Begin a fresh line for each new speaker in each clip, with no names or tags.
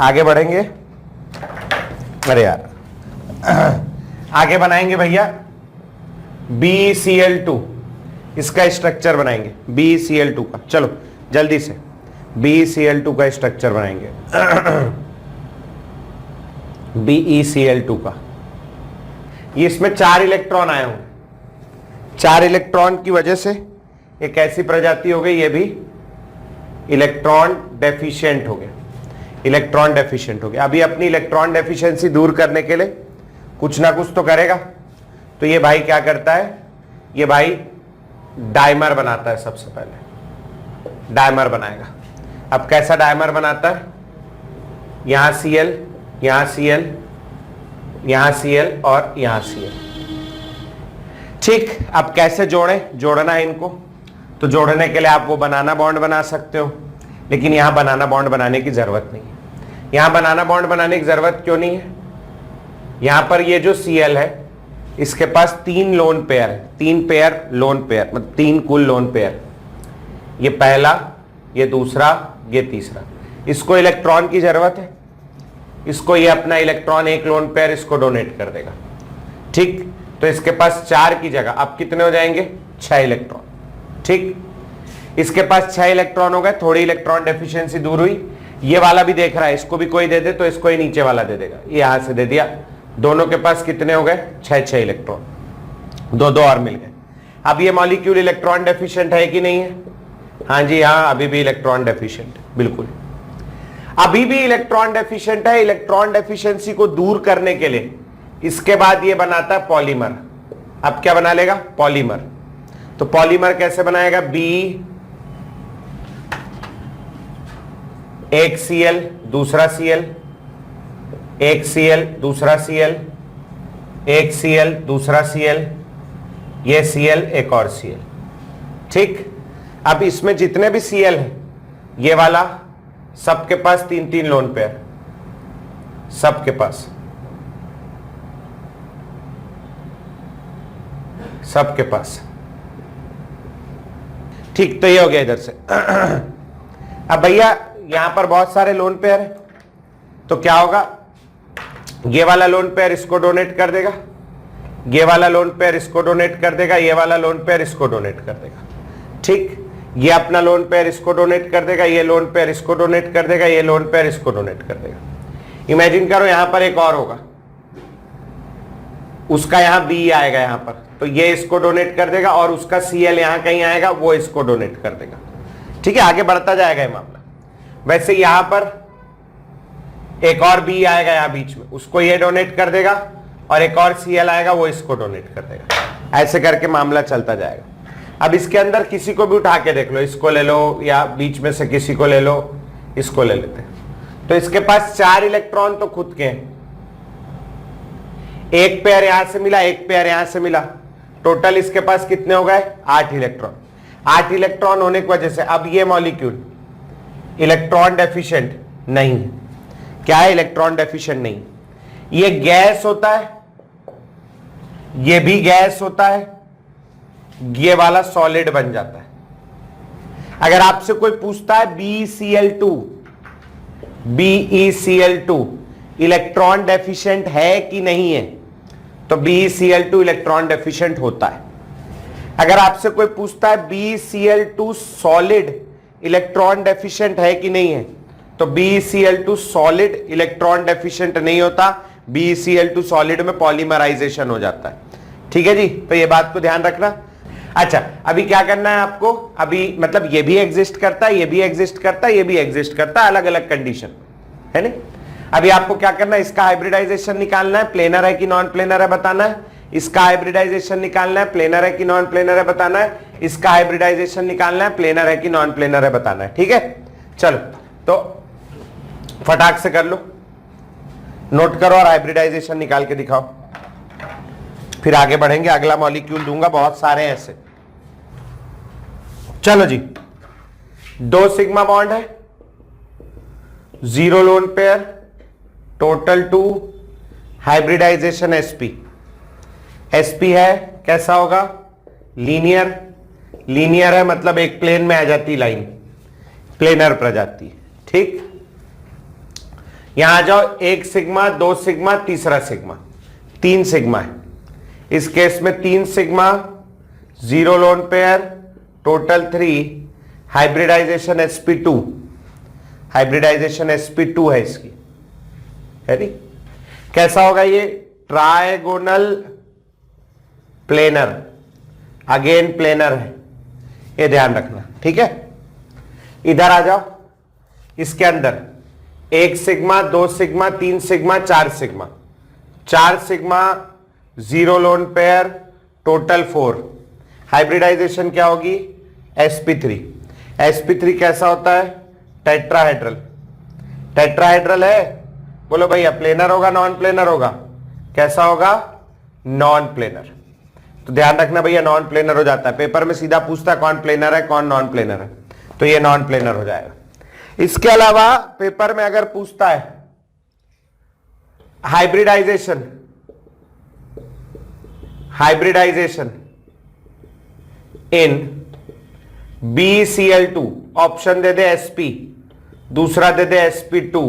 आगे बढ़ेंगे, अरे यार आगे बनाएंगे भैया BeCl2, इसका स्ट्रक्चर बनाएंगे BeCl2 का। चलो जल्दी से BeCl2 का स्ट्रक्चर बनाएंगे BeCl2 का। ये इसमें 4 इलेक्ट्रॉन आए हों, 4 इलेक्ट्रॉन की वजह से एक ऐसी प्रजाति हो गई, ये भी इलेक्ट्रॉन डेफिशिएंट हो गया, इलेक्ट्रॉन डेफिशिएंट हो गया। अभी अपनी इलेक्ट्रॉन डेफिशिएंसी दूर करने के लिए कुछ ना कुछ तो करेगा, तो ये भाई क्या करता है, ये भाई डाइमर बनाता है। सबसे पहले डाइमर बनाएगा। अब कैसा डाइमर बनाता है, यहां Cl, यहां Cl, यहां Cl और यहां Cl। ठीक, अब कैसे जोड़ना है इनको, तो जोड़ने के लिए आप वो बनाना बॉन्ड बना सकते हो, लेकिन यहां बनाना बॉन्ड बनाने की जरूरत नहीं है। यहां बनाना बॉन्ड बनाने की जरूरत क्यों नहीं है, यहां पर ये जो Cl है इसके पास 3 लोन पेयर है, 3 पेयर लोन पेयर, मतलब 3 कुल लोन पेयर। ये पहला, ये दूसरा, ये तीसरा। इसको इलेक्ट्रॉन की जरूरत है, इसको ये अपना इलेक्ट्रॉन 1 लोन पेयर इसको डोनेट कर देगा। ठीक, तो इसके पास 4 की जगह अब कितने हो जाएंगे, 6 इलेक्ट्रॉन। ठीक, इसके पास 6 इलेक्ट्रॉन हो गए, थोड़ी इलेक्ट्रॉन डेफिशिएंसी दूर हुई। ये वाला भी देख रहा है, इसको भी कोई दे दे तो इसको ही नीचे वाला दे देगा, ये यहां से दे दिया। दोनों के पास कितने हो गए, 6 इलेक्ट्रॉन, 2 और मिल गए। अब ये मॉलिक्यूल इलेक्ट्रॉन डेफिशिएंट है कि नहीं है, हाँ जी हाँ, अभी भी इलेक्ट्रॉन डेफिशिएंट, बिल्कुल अभी भी इलेक्ट्रॉन डेफिशिएंट है। इलेक्ट्रॉन डेफिशिएंसी को दूर करने के लिए इसके बाद ये बनाता है पॉलीमर। अब क्या बना लेगा, पॉलीमर। तो पॉलीमर कैसे बनाएगा, एक Cl दूसरा Cl, एक Cl दूसरा Cl, एक Cl दूसरा Cl, ये Cl एक और Cl। ठीक, अब इसमें जितने भी Cl है ये वाला सबके पास 3 लोन पेयर, सबके पास, सबके पास। ठीक, तो ये हो गया इधर से। अब भैया यहां पर बहुत सारे लोन पेयर है, तो क्या होगा, ये वाला लोन पेयर इसको डोनेट कर देगा, ये वाला लोन पेयर इसको डोनेट कर देगा, ये वाला लोन पेयर इसको डोनेट कर देगा। ठीक, ये अपना लोन पेयर इसको डोनेट कर देगा, ये लोन पेयर इसको डोनेट कर देगा, ये लोन पेयर इसको डोनेट कर देगा। इमेजिन करो यहां पर एक और होगा, उसका यहां B आएगा यहां पर, तो ये इसको डोनेट कर देगा, और उसका Cl यहां कहीं आएगा, वो इसको डोनेट कर देगा। ठीक है, आगे बढ़ता जाएगा ये मामला। वैसे यहां पर एक और B आएगा यहां बीच में, उसको ये डोनेट कर देगा, और एक और Cl आएगा, वो इसको डोनेट कर देगा। ऐसे करके मामला चलता जाएगा। अब इसके अंदर किसी को भी उठा के देख लो, इसको ले लो या बीच में से किसी को ले लो, इसको ले लेते हैं। तो इसके पास 4 इलेक्ट्रॉन तो खुद के हैं, एक पेयर यहां से मिला, एक पेयर यहां से मिला, टोटल इसके पास कितने हो गए, 8 इलेक्ट्रॉन। 8 इलेक्ट्रॉन होने की वजह से अब ये मॉलिक्यूल इलेक्ट्रॉन डेफिशिएंट नहीं है। क्या है, इलेक्ट्रॉन डेफिशिएंट नहीं। ये गैस होता है, ये भी गैस होता है, ये वाला सॉलिड बन जाता है। अगर आपसे कोई पूछता है BeCl2 इलेक्ट्रॉन डेफिशिएंट है कि नहीं है, तो BeCl2 इलेक्ट्रॉन डेफिशिएंट होता है। अगर आपसे कोई पूछता है BeCl2 सॉलिड इलेक्ट्रॉन डेफिशिएंट है कि नहीं है, तो BeCl2 सॉलिड इलेक्ट्रॉन डेफिशिएंट नहीं होता। BeCl2 सॉलिड में पॉलीमराइजेशन हो जाता है। ठीक है जी, तो ये बात को ध्यान रखना। अच्छा, अभी क्या करना है आपको, अभी मतलब ये भी एग्जिस्ट करता है, ये भी एग्जिस्ट करता है, ये भी एग्जिस्ट करता है, अलग अलग कंडीशन है ना। अभी आपको क्या करना है, इसका हाइब्रिडाइजेशन निकालना है, प्लेनर है कि नॉन प्लेनर है बताना है। इसका हाइब्रिडाइजेशन निकालना है, प्लेनर है कि नॉन प्लेनर है बताना है। इसका हाइब्रिडाइजेशन निकालना है, प्लेनर है कि नॉन प्लेनर है बताना है। ठीक है, चलो तो फटाक से कर लो, नोट करो और हाइब्रिडाइजेशन निकाल के दिखाओ, फिर आगे बढ़ेंगे। अगला मॉलिक्यूल दूंगा, बहुत सारे ऐसे। चलो जी, 2 सिग्मा बॉन्ड है, 0 lone pair, total 2, hybridization sp है, कैसा होगा, लीनियर। लीनियर है मतलब एक प्लेन में आ जाती लाइन, प्लेनर प्रजाति। ठीक, यहां आ जाओ, 1 सिग्मा, 2 सिग्मा, तीसरा सिग्मा, 3 सिग्मा है। इस केस में 3 sigma, 0 lone pair, total 3, hybridization sp2, hybridization sp2 है इसकी, है नहीं? कैसा होगा ये? ट्राइगोनल प्लेनर, अगेन प्लेनर है, ये ध्यान रखना, ठीक है? इधर आ जाओ, इसके अंदर 1 sigma, 2 sigma, 3 sigma, 4 sigma, 4 sigma, 0 lone pair, total 4, hybridization क्या होगी? sp3। sp3 कैसा होता है? टेट्राहेड्रल। टेट्राहेड्रल है, बोलो भैया प्लेनर होगा नॉन प्लेनर होगा? कैसा होगा? Non planar. तो ध्यान रखना भैया, नॉन प्लेनर हो जाता है, पेपर में सीधा पूछता है कौन प्लेनर है कौन नॉन प्लेनर है, तो ये नॉन प्लेनर हो जाएगा। इसके अलावा पेपर में अगर पूछता है हाइब्रिडाइजेशन, हाइब्रिडाइजेशन इन BeCl2, ऑप्शन दे दे sp, दूसरा दे दे sp2,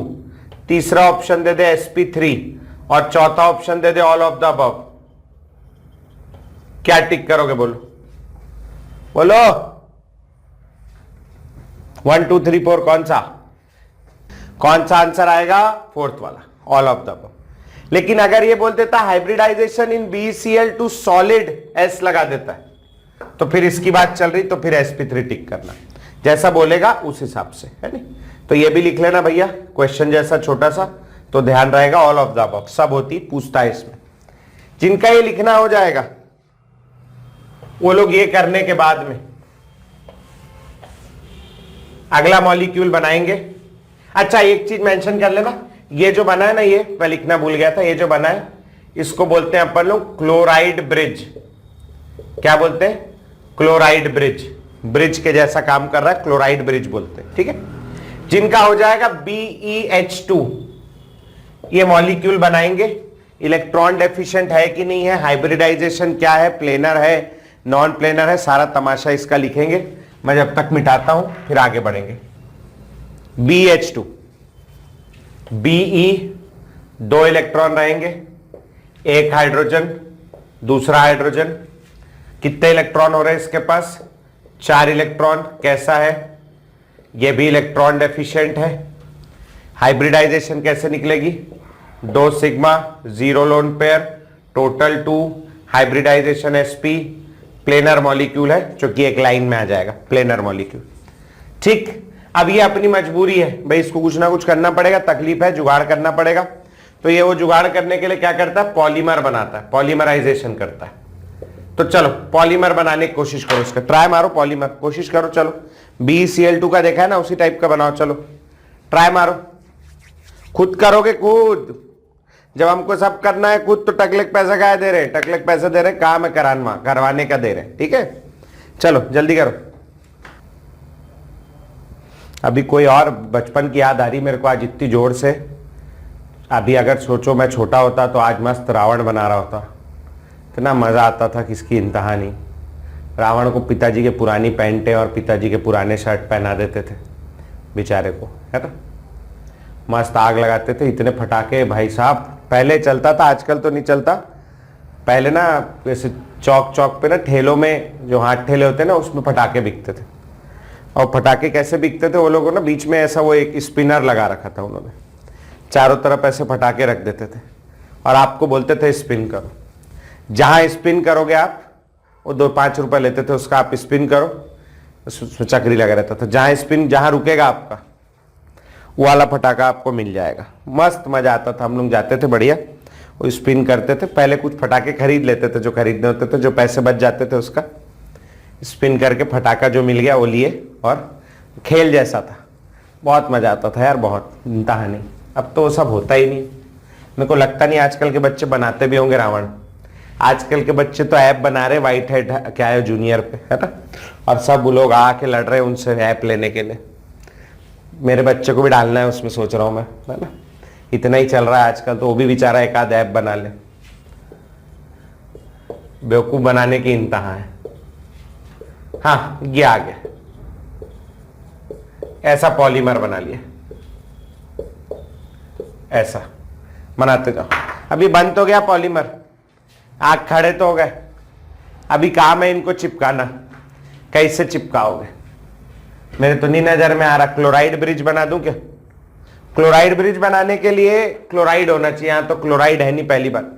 तीसरा ऑप्शन दे दे sp3 और चौथा option they they all of the above, क्या टिक करोगे? बोलो बोलो, 1 2 3 4 कौन सा आंसर आएगा? 4th वाला, ऑल ऑफ द अबव। लेकिन अगर ये बोल देता हाइब्रिडाइजेशन इन BeCl2 सॉलिड, S लगा देता है, तो फिर इसकी बात चल रही, तो फिर sp3 टिक करना, जैसा बोलेगा उस हिसाब से, है नहीं? तो ये भी लिख लेना भैया, क्वेश्चन जैसा छोटा सा, तो ध्यान रहेगा ऑल ऑफ द अबव सब होती पूछता है इसमें। जिनका ये लिखना हो जाएगा वो लोग ये करने के बाद में अगला मॉलिक्यूल बनाएंगे। अच्छा एक चीज मेंशन कर लेना, ये जो बना है ना, ये मैं लिखना भूल गया था, ये जो बना है इसको बोलते हैं अपन लोग क्लोराइड ब्रिज। क्या बोलते हैं? Chloride bridge. ब्रिज के जैसा काम कर रहा है, क्लोराइड ब्रिज बोलते हैं, ठीक है? जिनका हो जाएगा BeH2, ये मॉलिक्यूल बनाएंगे। इलेक्ट्रॉन डेफिशिएंट है कि नहीं है, हाइब्रिडाइजेशन क्या है, प्लेनर है नॉन प्लेनर है, सारा तमाशा इसका लिखेंगे। मैं जब तक मिटाता हूं फिर आगे बढ़ेंगे। BeH2, Be 2 इलेक्ट्रॉन रहेंगे, एक हाइड्रोजन, दूसरा हाइड्रोजन। कितने इलेक्ट्रॉन हो रहे हैं इसके पास? 4 इलेक्ट्रॉन। कैसा है? ये भी इलेक्ट्रॉन डेफिशिएंट है। हाइब्रिडाइजेशन कैसे निकलेगी? 2 sigma, 0 lone pair, total 2, hybridization sp, planar molecule है जो कि एक लाइन में आ जाएगा, प्लेनर मॉलिक्यूल। ठीक, अब ये अपनी मजबूरी है भाई, इसको कुछ ना कुछ करना पड़ेगा, तकलीफ है, जुगाड़ करना पड़ेगा। तो ये वो जुगाड़ करने के लिए क्या करता है? पॉलीमर बनाता है, पॉलीमराइजेशन करता है। तो चलो पॉलीमर बनाने की कोशिश करो, इसका ट्राई मारो, पॉलीमर कोशिश करो। चलो BeCl2 का देखा है ना, उसी टाइप का बनाओ, चलो ट्राई मारो। खुद करोगे खुद, जब हमको सब करना है खुद, तो टकलेक पैसा क्या दे रहे? टकलेक पैसा दे रहे, काम है करवाने का दे रहे, ठीक है? चलो जल्दी करो। अभी कोई और बचपन की याद आ रही मेरे को आज इतनी जोर से। अभी अगर सोचो मैं छोटा होता तो आज मस्त रावण बना रहा होता, इतना मजा आता था, किसकी इंतहा नहीं। रावण को पिताजी के पुरानी पैंटें और पिताजी के पुराने शर्ट पहना देते थे बेचारे को, है ना? मस्त आग लगाते थे, इतने फटाके भाई साहब। पहले चलता था, आजकल तो नहीं चलता। पहले ना ऐसे चौक चौक पे ना ठेलों में, जो हाथ ठेले होते हैं ना, उसमें फटाके बिकते थे। और फटाके कैसे बिकते थे? वो लोगों ना बीच में ऐसा वो एक स्पिनर लगा रखा था उन्होंने, चारों तरफ ऐसे फटाके रख देते थे और आपको बोलते थे स्पिन करो। जहां स्पिन करोगे आप, वो 2-5 रुपए लेते थे उसका, आप स्पिन करो, उसमें चक्री लगा रहता था। जहां स्पिन, जहां रुकेगा आपका, वो वाला फटाका आपको मिल जाएगा। मस्त मजा आता था, हम लोग जाते थे बढ़िया, वो स्पिन करते थे। पहले कुछ फटाके खरीद लेते थे जो खरीदने होते थे, जो पैसे बच जाते थे उसका स्पिन करके फटाका जो मिल गया वो लिए, और खेल जैसा था, बहुत मजा आता था यार, बहुत इंतहा नहीं। अब तो वो सब होता ही नहीं, मेरे को लगता नहीं आजकल के बच्चे बनाते भी होंगे रावण। आजकल के बच्चे तो ऐप बना रहे, वाइट हेड क्या है जूनियर पे, है ना? और सब लोग आके लड़ रहे उनसे ऐप लेने के लिए। मेरे बच्चे को भी डालना है उसमें, सोच रहा हूं मैं, है ना? इतना ही चल रहा है आजकल, तो वो भी बेचारा एक आध ऐप बना ले। बेवकूफ बनाने की इंतहा है। हाँ ये आ गया, ऐसा पॉलीमर बना लिया। ऐसा बनाते जाओ। अभी बन तो गया पॉलीमर, आग खड़े तो हो गए, अभी काम है इनको चिपकाना। कैसे चिपकाओगे? मेरे तो नहीं नजर में आ रहा। क्लोराइड ब्रिज बना दूं क्या? क्लोराइड ब्रिज बनाने के लिए क्लोराइड होना चाहिए, यहां तो क्लोराइड है नहीं पहली बात,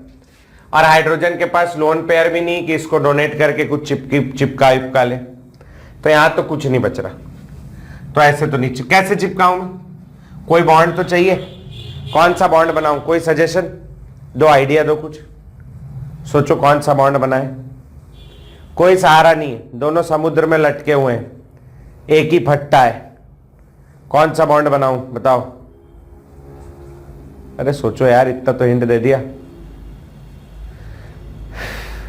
और हाइड्रोजन के पास लोन पेयर भी नहीं कि इसको डोनेट करके कुछ चिपका ले, तो यहां तो कुछ नहीं बच रहा। तो ऐसे तो नहीं, कैसे चिपकाऊं मैं? कोई बॉन्ड तो चाहिए। कौन सा बॉन्ड बनाऊं? कोई सजेशन दो, आइडिया दो, कुछ सोचो कौन सा बॉन्ड बनाए। कोई सहारा नहीं है, दोनों समुद्र में लटके हुए हैं, एक ही फट्टा है। कौन सा बॉन्ड बनाऊं बताओ? अरे सोचो यार, इतना तो हिंट दे दिया।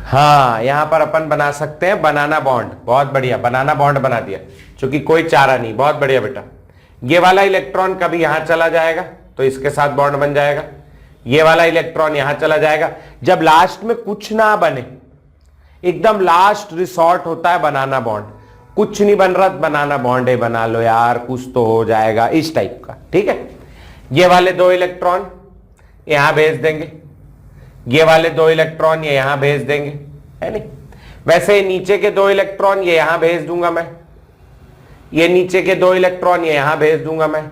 हाँ, यहां पर अपन बना सकते हैं बनाना बॉन्ड। बहुत बढ़िया, बनाना बॉन्ड बना दिया, क्योंकि कोई चारा नहीं। बहुत बढ़िया बेटा। ये वाला इलेक्ट्रॉन कभी यहां चला जाएगा तो इसके साथ बॉन्ड बन जाएगा, ये वाला इलेक्ट्रॉन यहां चला जाएगा। जब लास्ट में कुछ ना बने, एकदम लास्ट रिसॉर्ट होता है बनाना बॉन्ड। कुछ नहीं बन रहा, बनाना बॉन्ड है, बना लो यार, कुछ तो हो जाएगा, इस टाइप का। ठीक है, ये वाले दो इलेक्ट्रॉन यहां भेज देंगे, ये वाले दो इलेक्ट्रॉन ये यहां भेज देंगे, है नहीं? वैसे नीचे के दो इलेक्ट्रॉन ये यहां भेज दूंगा मैं, ये नीचे के दो इलेक्ट्रॉन ये यहां भेज दूंगा मैं,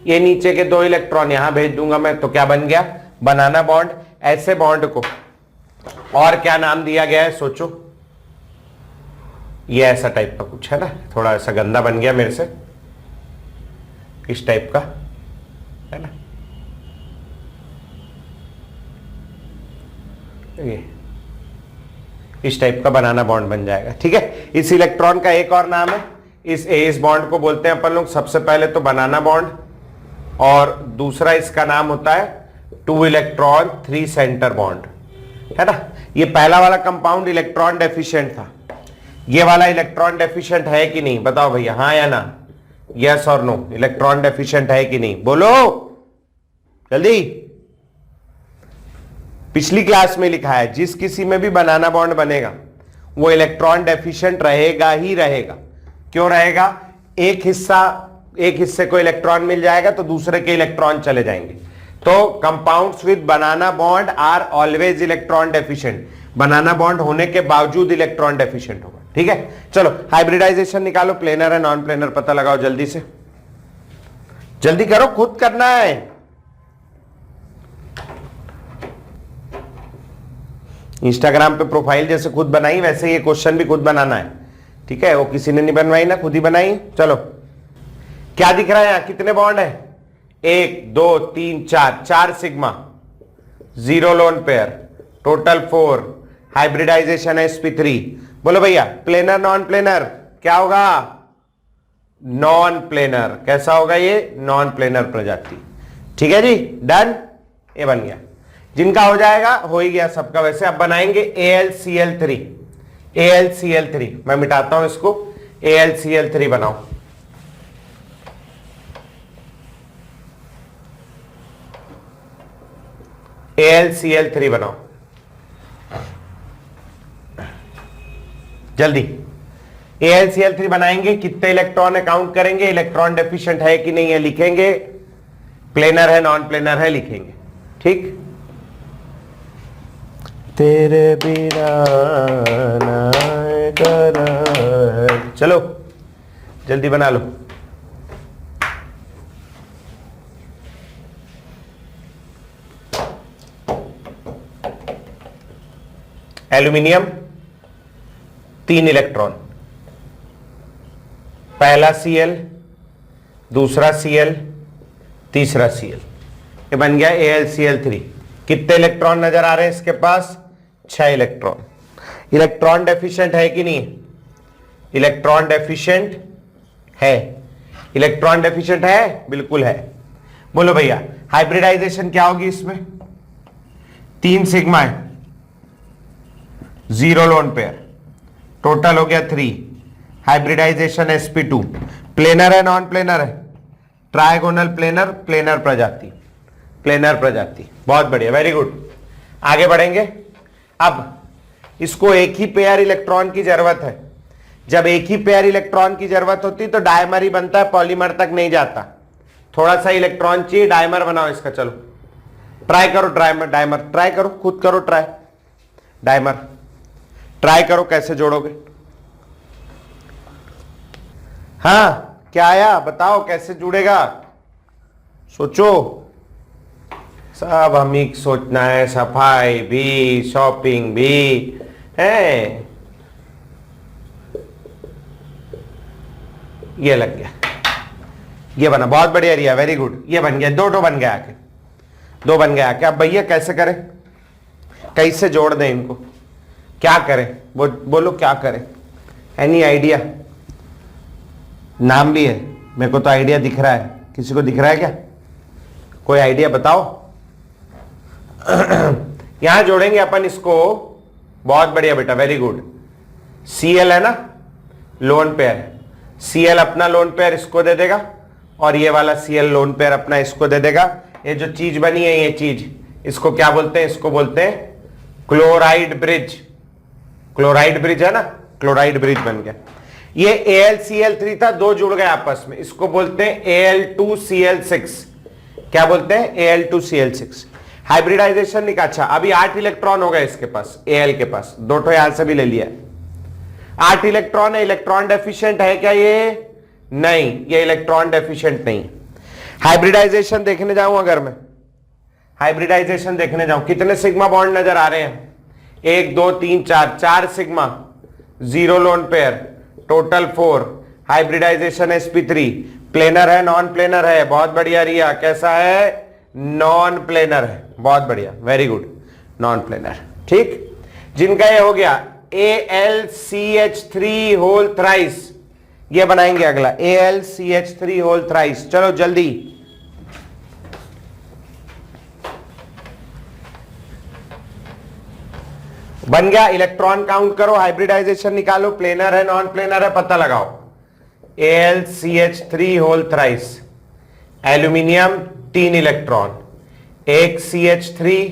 ये नीचे के दो इलेक्ट्रॉन यहां भेज दूंगा मैं। तो क्या बन गया? बनाना बॉन्ड। ऐसे बॉन्ड को और क्या नाम दिया गया है सोचो? ये ऐसा टाइप का कुछ है ना, थोड़ा ऐसा गंदा बन गया मेरे से, इस टाइप का है ना। ये इस टाइप का बनाना बॉन्ड बन जाएगा। ठीक है, इस इलेक्ट्रॉन का एक और नाम है, इस बॉन्ड को बोलते हैं अपन लोग सबसे पहले तो बनाना बॉन्ड, और दूसरा इसका नाम होता है 2 इलेक्ट्रॉन 3 सेंटर बॉन्ड, है ना। ये पहला वाला कंपाउंड इलेक्ट्रॉन डेफिशिएंट था, ये वाला इलेक्ट्रॉन डेफिशिएंट है कि नहीं बताओ भैया, हाँ या ना, यस और नो। इलेक्ट्रॉन डेफिशिएंट है कि नहीं बोलो जल्दी। पिछली क्लास में लिखा है जिस किसी में भी बनाना बॉन्ड बनेगा वो इलेक्ट्रॉन डेफिशिएंट रहेगा ही रहेगा। क्यों रहेगा? एक हिस्से को इलेक्ट्रॉन मिल जाएगा तो दूसरे के इलेक्ट्रॉन चले जाएंगे। तो compounds with banana bond are always electron deficient. Banana bond होने के बावजूद इलेक्ट्रॉन डेफिशिएंट होगा। ठीक है, चलो हाइब्रिडाइजेशन निकालो, प्लेनर है नॉन प्लेनर पता लगाओ जल्दी से, जल्दी करो, खुद करना है। इंस्टाग्राम पे प्रोफाइल जैसे खुद बनाई वैसे ये क्वेश्चन भी खुद बनाना है। ठीक है, वो किसी ने नहीं बनवाई ना, खुद ही बनाई। चलो, क्या दिख रहा है यहां? कितने बॉन्ड है? 1 2 3 4, 4 sigma, 0 lone pair, total 4। Hybridization है sp3। बोलो भैया प्लेनर नॉन प्लेनर क्या होगा? Non planar. कैसा होगा ये? नॉन प्लेनर प्रजाति। ठीक है जी, डन। ये बन गया। जिनका हो जाएगा हो ही गया सबका। वैसे अब बनाएंगे AlCl3। AlCl3 मैं मिटाता हूं इसको, AlCl3 बनाओ। AlCl3 बनाओ जल्दी। AlCl3 बनाएंगे, कितने इलेक्ट्रॉन है काउंट करेंगे, इलेक्ट्रॉन डेफिशिएंट है कि नहीं है लिखेंगे, प्लेनर है नॉन प्लेनर है लिखेंगे। ठीक, तेरे बिना चलो जल्दी बना लो। एल्यूमिनियम 3 इलेक्ट्रॉन, पहला Cl, दूसरा Cl, तीसरा Cl, ये बन गया AlCl3। कितने इलेक्ट्रॉन नजर आ रहे हैं इसके पास? 6 इलेक्ट्रॉन। इलेक्ट्रॉन डेफिशिएंट है कि नहीं? इलेक्ट्रॉन डेफिशिएंट है। इलेक्ट्रॉन डेफिशिएंट है, बिल्कुल है। बोलो भैया हाइब्रिडाइजेशन क्या होगी इसमें? 3 सिग्मा है, 0 लोन पेयर, टोटल हो गया 3। Hybridization sp2। प्लेनर है नॉन प्लेनर है? ट्राइगोनल प्लेनर, प्लेनर प्रजाति, प्लेनर प्रजाति। बहुत बढ़िया, वेरी गुड। आगे बढ़ेंगे। अब इसको एक ही पेयर इलेक्ट्रॉन की जरूरत है। जब एक ही पेयर इलेक्ट्रॉन की जरूरत होती तो डायमर ही बनता है, पॉलीमर तक नहीं जाता। थोड़ा सा इलेक्ट्रॉन चाहिए, डायमर बनाओ इसका। चलो ट्राई करो डायमर, ट्राई करो, खुद करो ट्राई, डायमर ट्राई करो कैसे जोड़ोगे। हाँ क्या आया बताओ, कैसे जुड़ेगा, सोचो। सब हम ही सोचना है, सफाई भी, शॉपिंग भी है। ये लग गया, ये बना, बहुत बढ़िया रिया, वेरी गुड, ये बन गया, दो बन गया आके, दो बन गया आके। अब भैया कैसे करें, कैसे जोड़ दें इनको, क्या करें, बोलो क्या करें, एनी आइडिया। नाम भी है, मेरे को तो आइडिया दिख रहा है, किसी को दिख रहा है क्या, कोई आइडिया बताओ। यहां जोड़ेंगे अपन इसको, बहुत बढ़िया बेटा, वेरी गुड। Cl है ना, लोन पेयर, Cl अपना लोन पेयर इसको दे देगा, और ये वाला Cl लोन पेयर अपना इसको दे देगा। ये जो चीज बनी है, ये चीज, इसको क्या बोलते हैं, इसको बोलते हैं क्लोराइड ब्रिज। क्लोराइड ब्रिज है ना, क्लोराइड ब्रिज बन गया। ये AlCl3 था, दो जुड़ गए आपस में, इसको बोलते हैं Al2Cl6। क्या बोलते हैं, Al2Cl6। हाइब्रिडाइजेशन निकाला। अच्छा, अभी 8 इलेक्ट्रॉन हो गए इसके पास, Al के पास, दो ठो यहां से भी ले लिया। 8 इलेक्ट्रॉन है, इलेक्ट्रॉन डेफिशिएंट है क्या ये, नहीं, ये इलेक्ट्रॉन डेफिशिएंट नहीं। हाइब्रिडाइजेशन देखने जाऊं, अगर मैं हाइब्रिडाइजेशन देखने जाऊं, कितने सिग्मा बॉन्ड नजर आ रहे हैं, 1 2 3 4, 4 sigma, 0 lone pair, total 4। Hybridization sp3, planar है नॉन प्लेनर है, बहुत बढ़िया रिया, कैसा है, नॉन प्लेनर है, बहुत बढ़िया, वेरी गुड, नॉन प्लेनर। ठीक, जिनका ये हो गया AlCH3 होल थ्राइस, ये बनाएंगे अगला AlCH3 होल थ्राइस। चलो जल्दी, बन गया। इलेक्ट्रॉन काउंट करो, हाइब्रिडाइजेशन निकालो, प्लेनर है नॉन प्लेनर है पता लगाओ। AlCH3 whole thrice, aluminium 3 electron, एक CH3,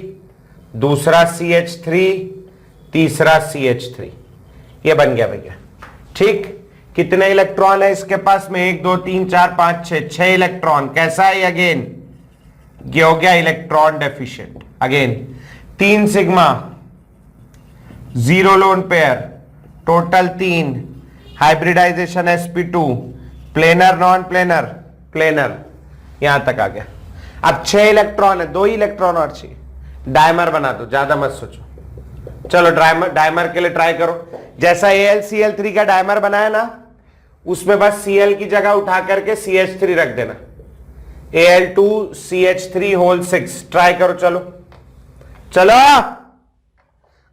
दूसरा CH3, तीसरा CH3, ये बन गया भैया। ठीक, कितने इलेक्ट्रॉन है इसके पास में, 1 2 3 4 5 6, 6 इलेक्ट्रॉन। कैसा है अगेन, ये हो गया electron deficient. Again 3 sigma, 0 lone pair, total 3। Hybridization sp2, planar non planar, planar, यहां तक आ गया। अब 6 इलेक्ट्रॉन है, 2 ही इलेक्ट्रॉन और चाहिए। डायमर बना दो, ज्यादा मत सोचो। चलो डायमर के लिए ट्राई करो। जैसा AlCl3 का डायमर बनाया ना, उसमें बस Cl की जगह उठा करके CH3 रख देना, Al2CH3 होल 6। ट्राई करो, चलो चलो,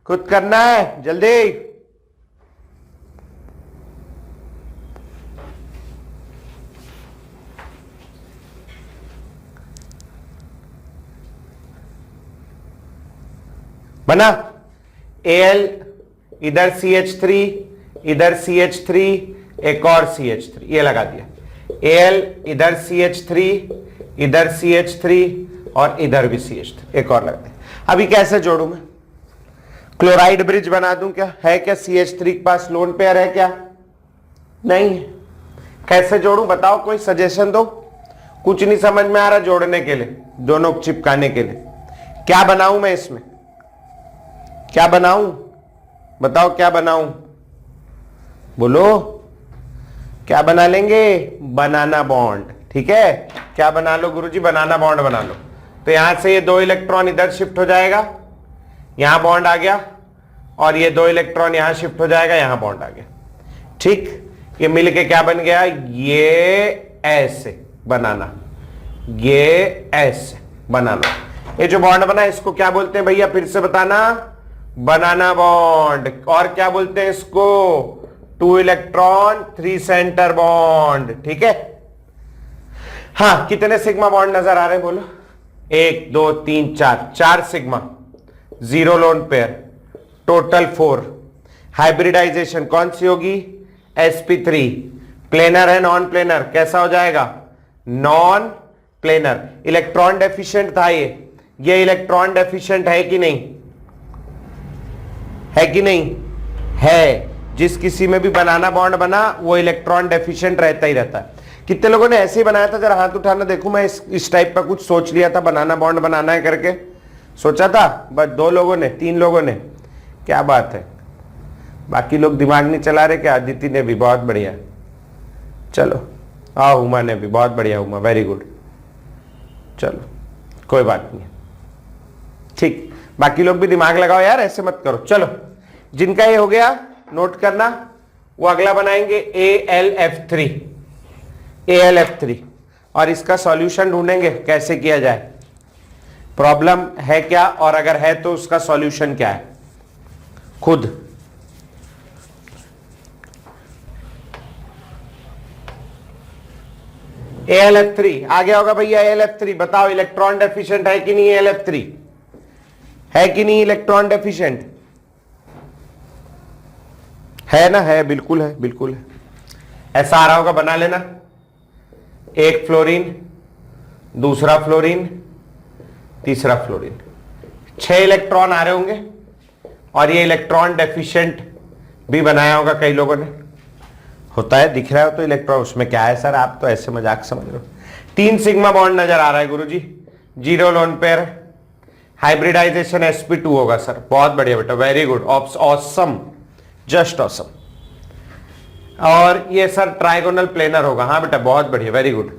खुद करना है, जल्दी। बना, Al इधर CH3, इधर CH3, एक और CH3, ये लगा दिया। Al इधर CH3, इधर CH3 और इधर भी CH3, एक और लगा दिया। अभी कैसे जोड़ू मैं, क्लोराइड ब्रिज बना दूं क्या, है क्या CH3 के पास लोन पेयर है क्या, नहीं है। कैसे जोड़ू बताओ, कोई सजेशन दो। कुछ नहीं समझ में आ रहा जोड़ने के लिए, दोनों चिपकाने के लिए। क्या बनाऊं मैं इसमें, क्या बनाऊं बताओ, क्या बनाऊं, बोलो क्या बना लेंगे, बनाना बॉन्ड। ठीक है, क्या बना लो गुरुजी, बनाना बॉन्ड बना लो। तो यहां से ये 2 इलेक्ट्रॉन इधर शिफ्ट हो जाएगा, यहां बॉन्ड आ गया, और ये 2 इलेक्ट्रॉन यहां शिफ्ट हो जाएगा, यहां बॉन्ड आ गया। ठीक, ये मिलके क्या बन गया, ये ऐसे बनाना, ये ऐसे बनाना। ये जो बॉन्ड बना इसको क्या बोलते हैं भैया, फिर से बताना, बनाना बॉन्ड। और क्या बोलते हैं इसको, 2 इलेक्ट्रॉन 3 सेंटर बॉन्ड। ठीक है, हाँ, कितने सिग्मा बॉन्ड नजर आ रहे हैं बोलो, 1 2 3 4, 4 sigma, 0 lone pair, total 4। Hybridization कौन सी होगी, sp3, प्लेनर है नॉन प्लेनर, कैसा हो जाएगा, नॉन प्लेनर। इलेक्ट्रॉन डेफिशिएंट था ये इलेक्ट्रॉन डेफिशिएंट है कि नहीं, है कि नहीं है। जिस किसी में भी बनाना बॉन्ड बना वो इलेक्ट्रॉन डेफिशिएंट रहता ही रहता है। कितने लोगों ने ऐसे ही बनाया था, जरा हाथ उठाना देखूं। मैं इस टाइप का कुछ सोच लिया था, बनाना बॉन्ड बनाना है करके। सोचा था बस 2 लोगों ने, 3 लोगों ने, क्या बात है, बाकी लोग दिमाग नहीं चला रहे क्या? अदिति ने भी, बहुत बढ़िया, चलो। उमा ने भी, बहुत बढ़िया उमा, वेरी गुड, चलो कोई बात नहीं, ठीक। बाकी लोग भी दिमाग लगाओ यार, ऐसे मत करो। चलो, जिनका ये हो गया नोट करना, वो अगला बनाएंगे AlF3, AlF3, और इसका सॉल्यूशन ढूंढेंगे कैसे किया जाए, प्रॉब्लम है क्या, और अगर है तो उसका सॉल्यूशन क्या है खुद। AlF3 आ गया होगा भैया। AlF3 बताओ, इलेक्ट्रॉन डेफिशिएंट है कि नहीं? AlF3 है कि नहीं इलेक्ट्रॉन डेफिशिएंट? है ना? है, बिल्कुल है, बिल्कुल है। ऐसा आ रहा होगा, बना लेना। एक फ्लोरीन, दूसरा फ्लोरीन, तीसरा फ्लोरीन, 6 इलेक्ट्रॉन आ रहे होंगे, और ये इलेक्ट्रॉन डेफिशिएंट भी बनाया होगा कई लोगों ने। होता है, दिख रहा है तो इलेक्ट्रॉन, उसमें क्या है सर, आप तो ऐसे मजाक समझ रहे हो। 3 सिग्मा बॉन्ड नजर आ रहा है गुरुजी, 0 लोन पेयर, हाइब्रिडाइजेशन sp2 होगा सर। बहुत बढ़िया बेटा, very good, awesome, just awesome. और ये सर ट्राइगोनल प्लेनर होगा। हाँ बेटा, बहुत बढ़िया, वेरी गुड।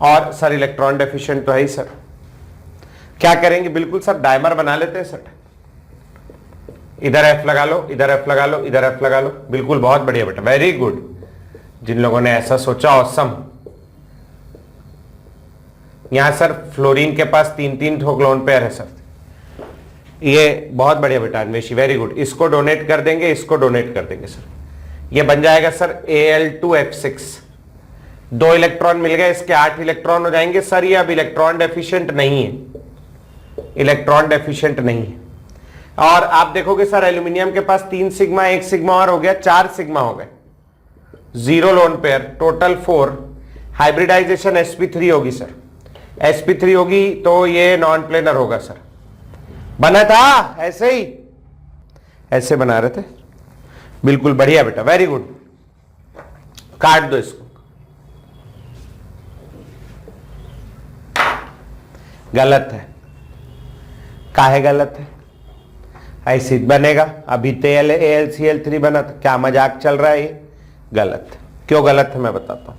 और सर इलेक्ट्रॉन डेफिशिएंट तो है ही सर। क्या करेंगे? बिल्कुल सर, डायमर बना लेते हैं सर। इधर F लगा लो, इधर F लगा लो, इधर F लगा लो, बिल्कुल, बहुत बढ़िया बेटा, वेरी गुड। जिन लोगों ने ऐसा सोचा, ऑसम। यहां सर फ्लोरीन के पास 3-3 ठोक लोन पेयर है सर। ये बहुत बढ़िया बेटा अन्वेषी, वेरी गुड। इसको डोनेट कर देंगे, इसको डोनेट कर देंगे सर। ये बन जाएगा सर Al2F6। 2 इलेक्ट्रॉन मिल गए, इसके 8 इलेक्ट्रॉन हो जाएंगे सर। ये अब इलेक्ट्रॉन डेफिशिएंट नहीं है, इलेक्ट्रॉन डेफिशिएंट नहीं है। और आप देखोगे सर, एल्यूमिनियम के पास 3 सिग्मा, 1 सिग्मा और हो गया, 4 सिग्मा हो गए, 0 lone pair, total 4। Hybridization sp3 होगी सर, sp3 होगी तो ये नॉन प्लेनर होगा सर। बना था ऐसे ही, ऐसे बना रहे थे, बिल्कुल बढ़िया बेटा, वेरी गुड। काट दो इसको, गलत है। काहे गलत है? ऐसे बनेगा। अभी तो AlCl3 बना था, क्या मजाक चल रहा है? ये गलत है। क्यों गलत है मैं बताता हूं।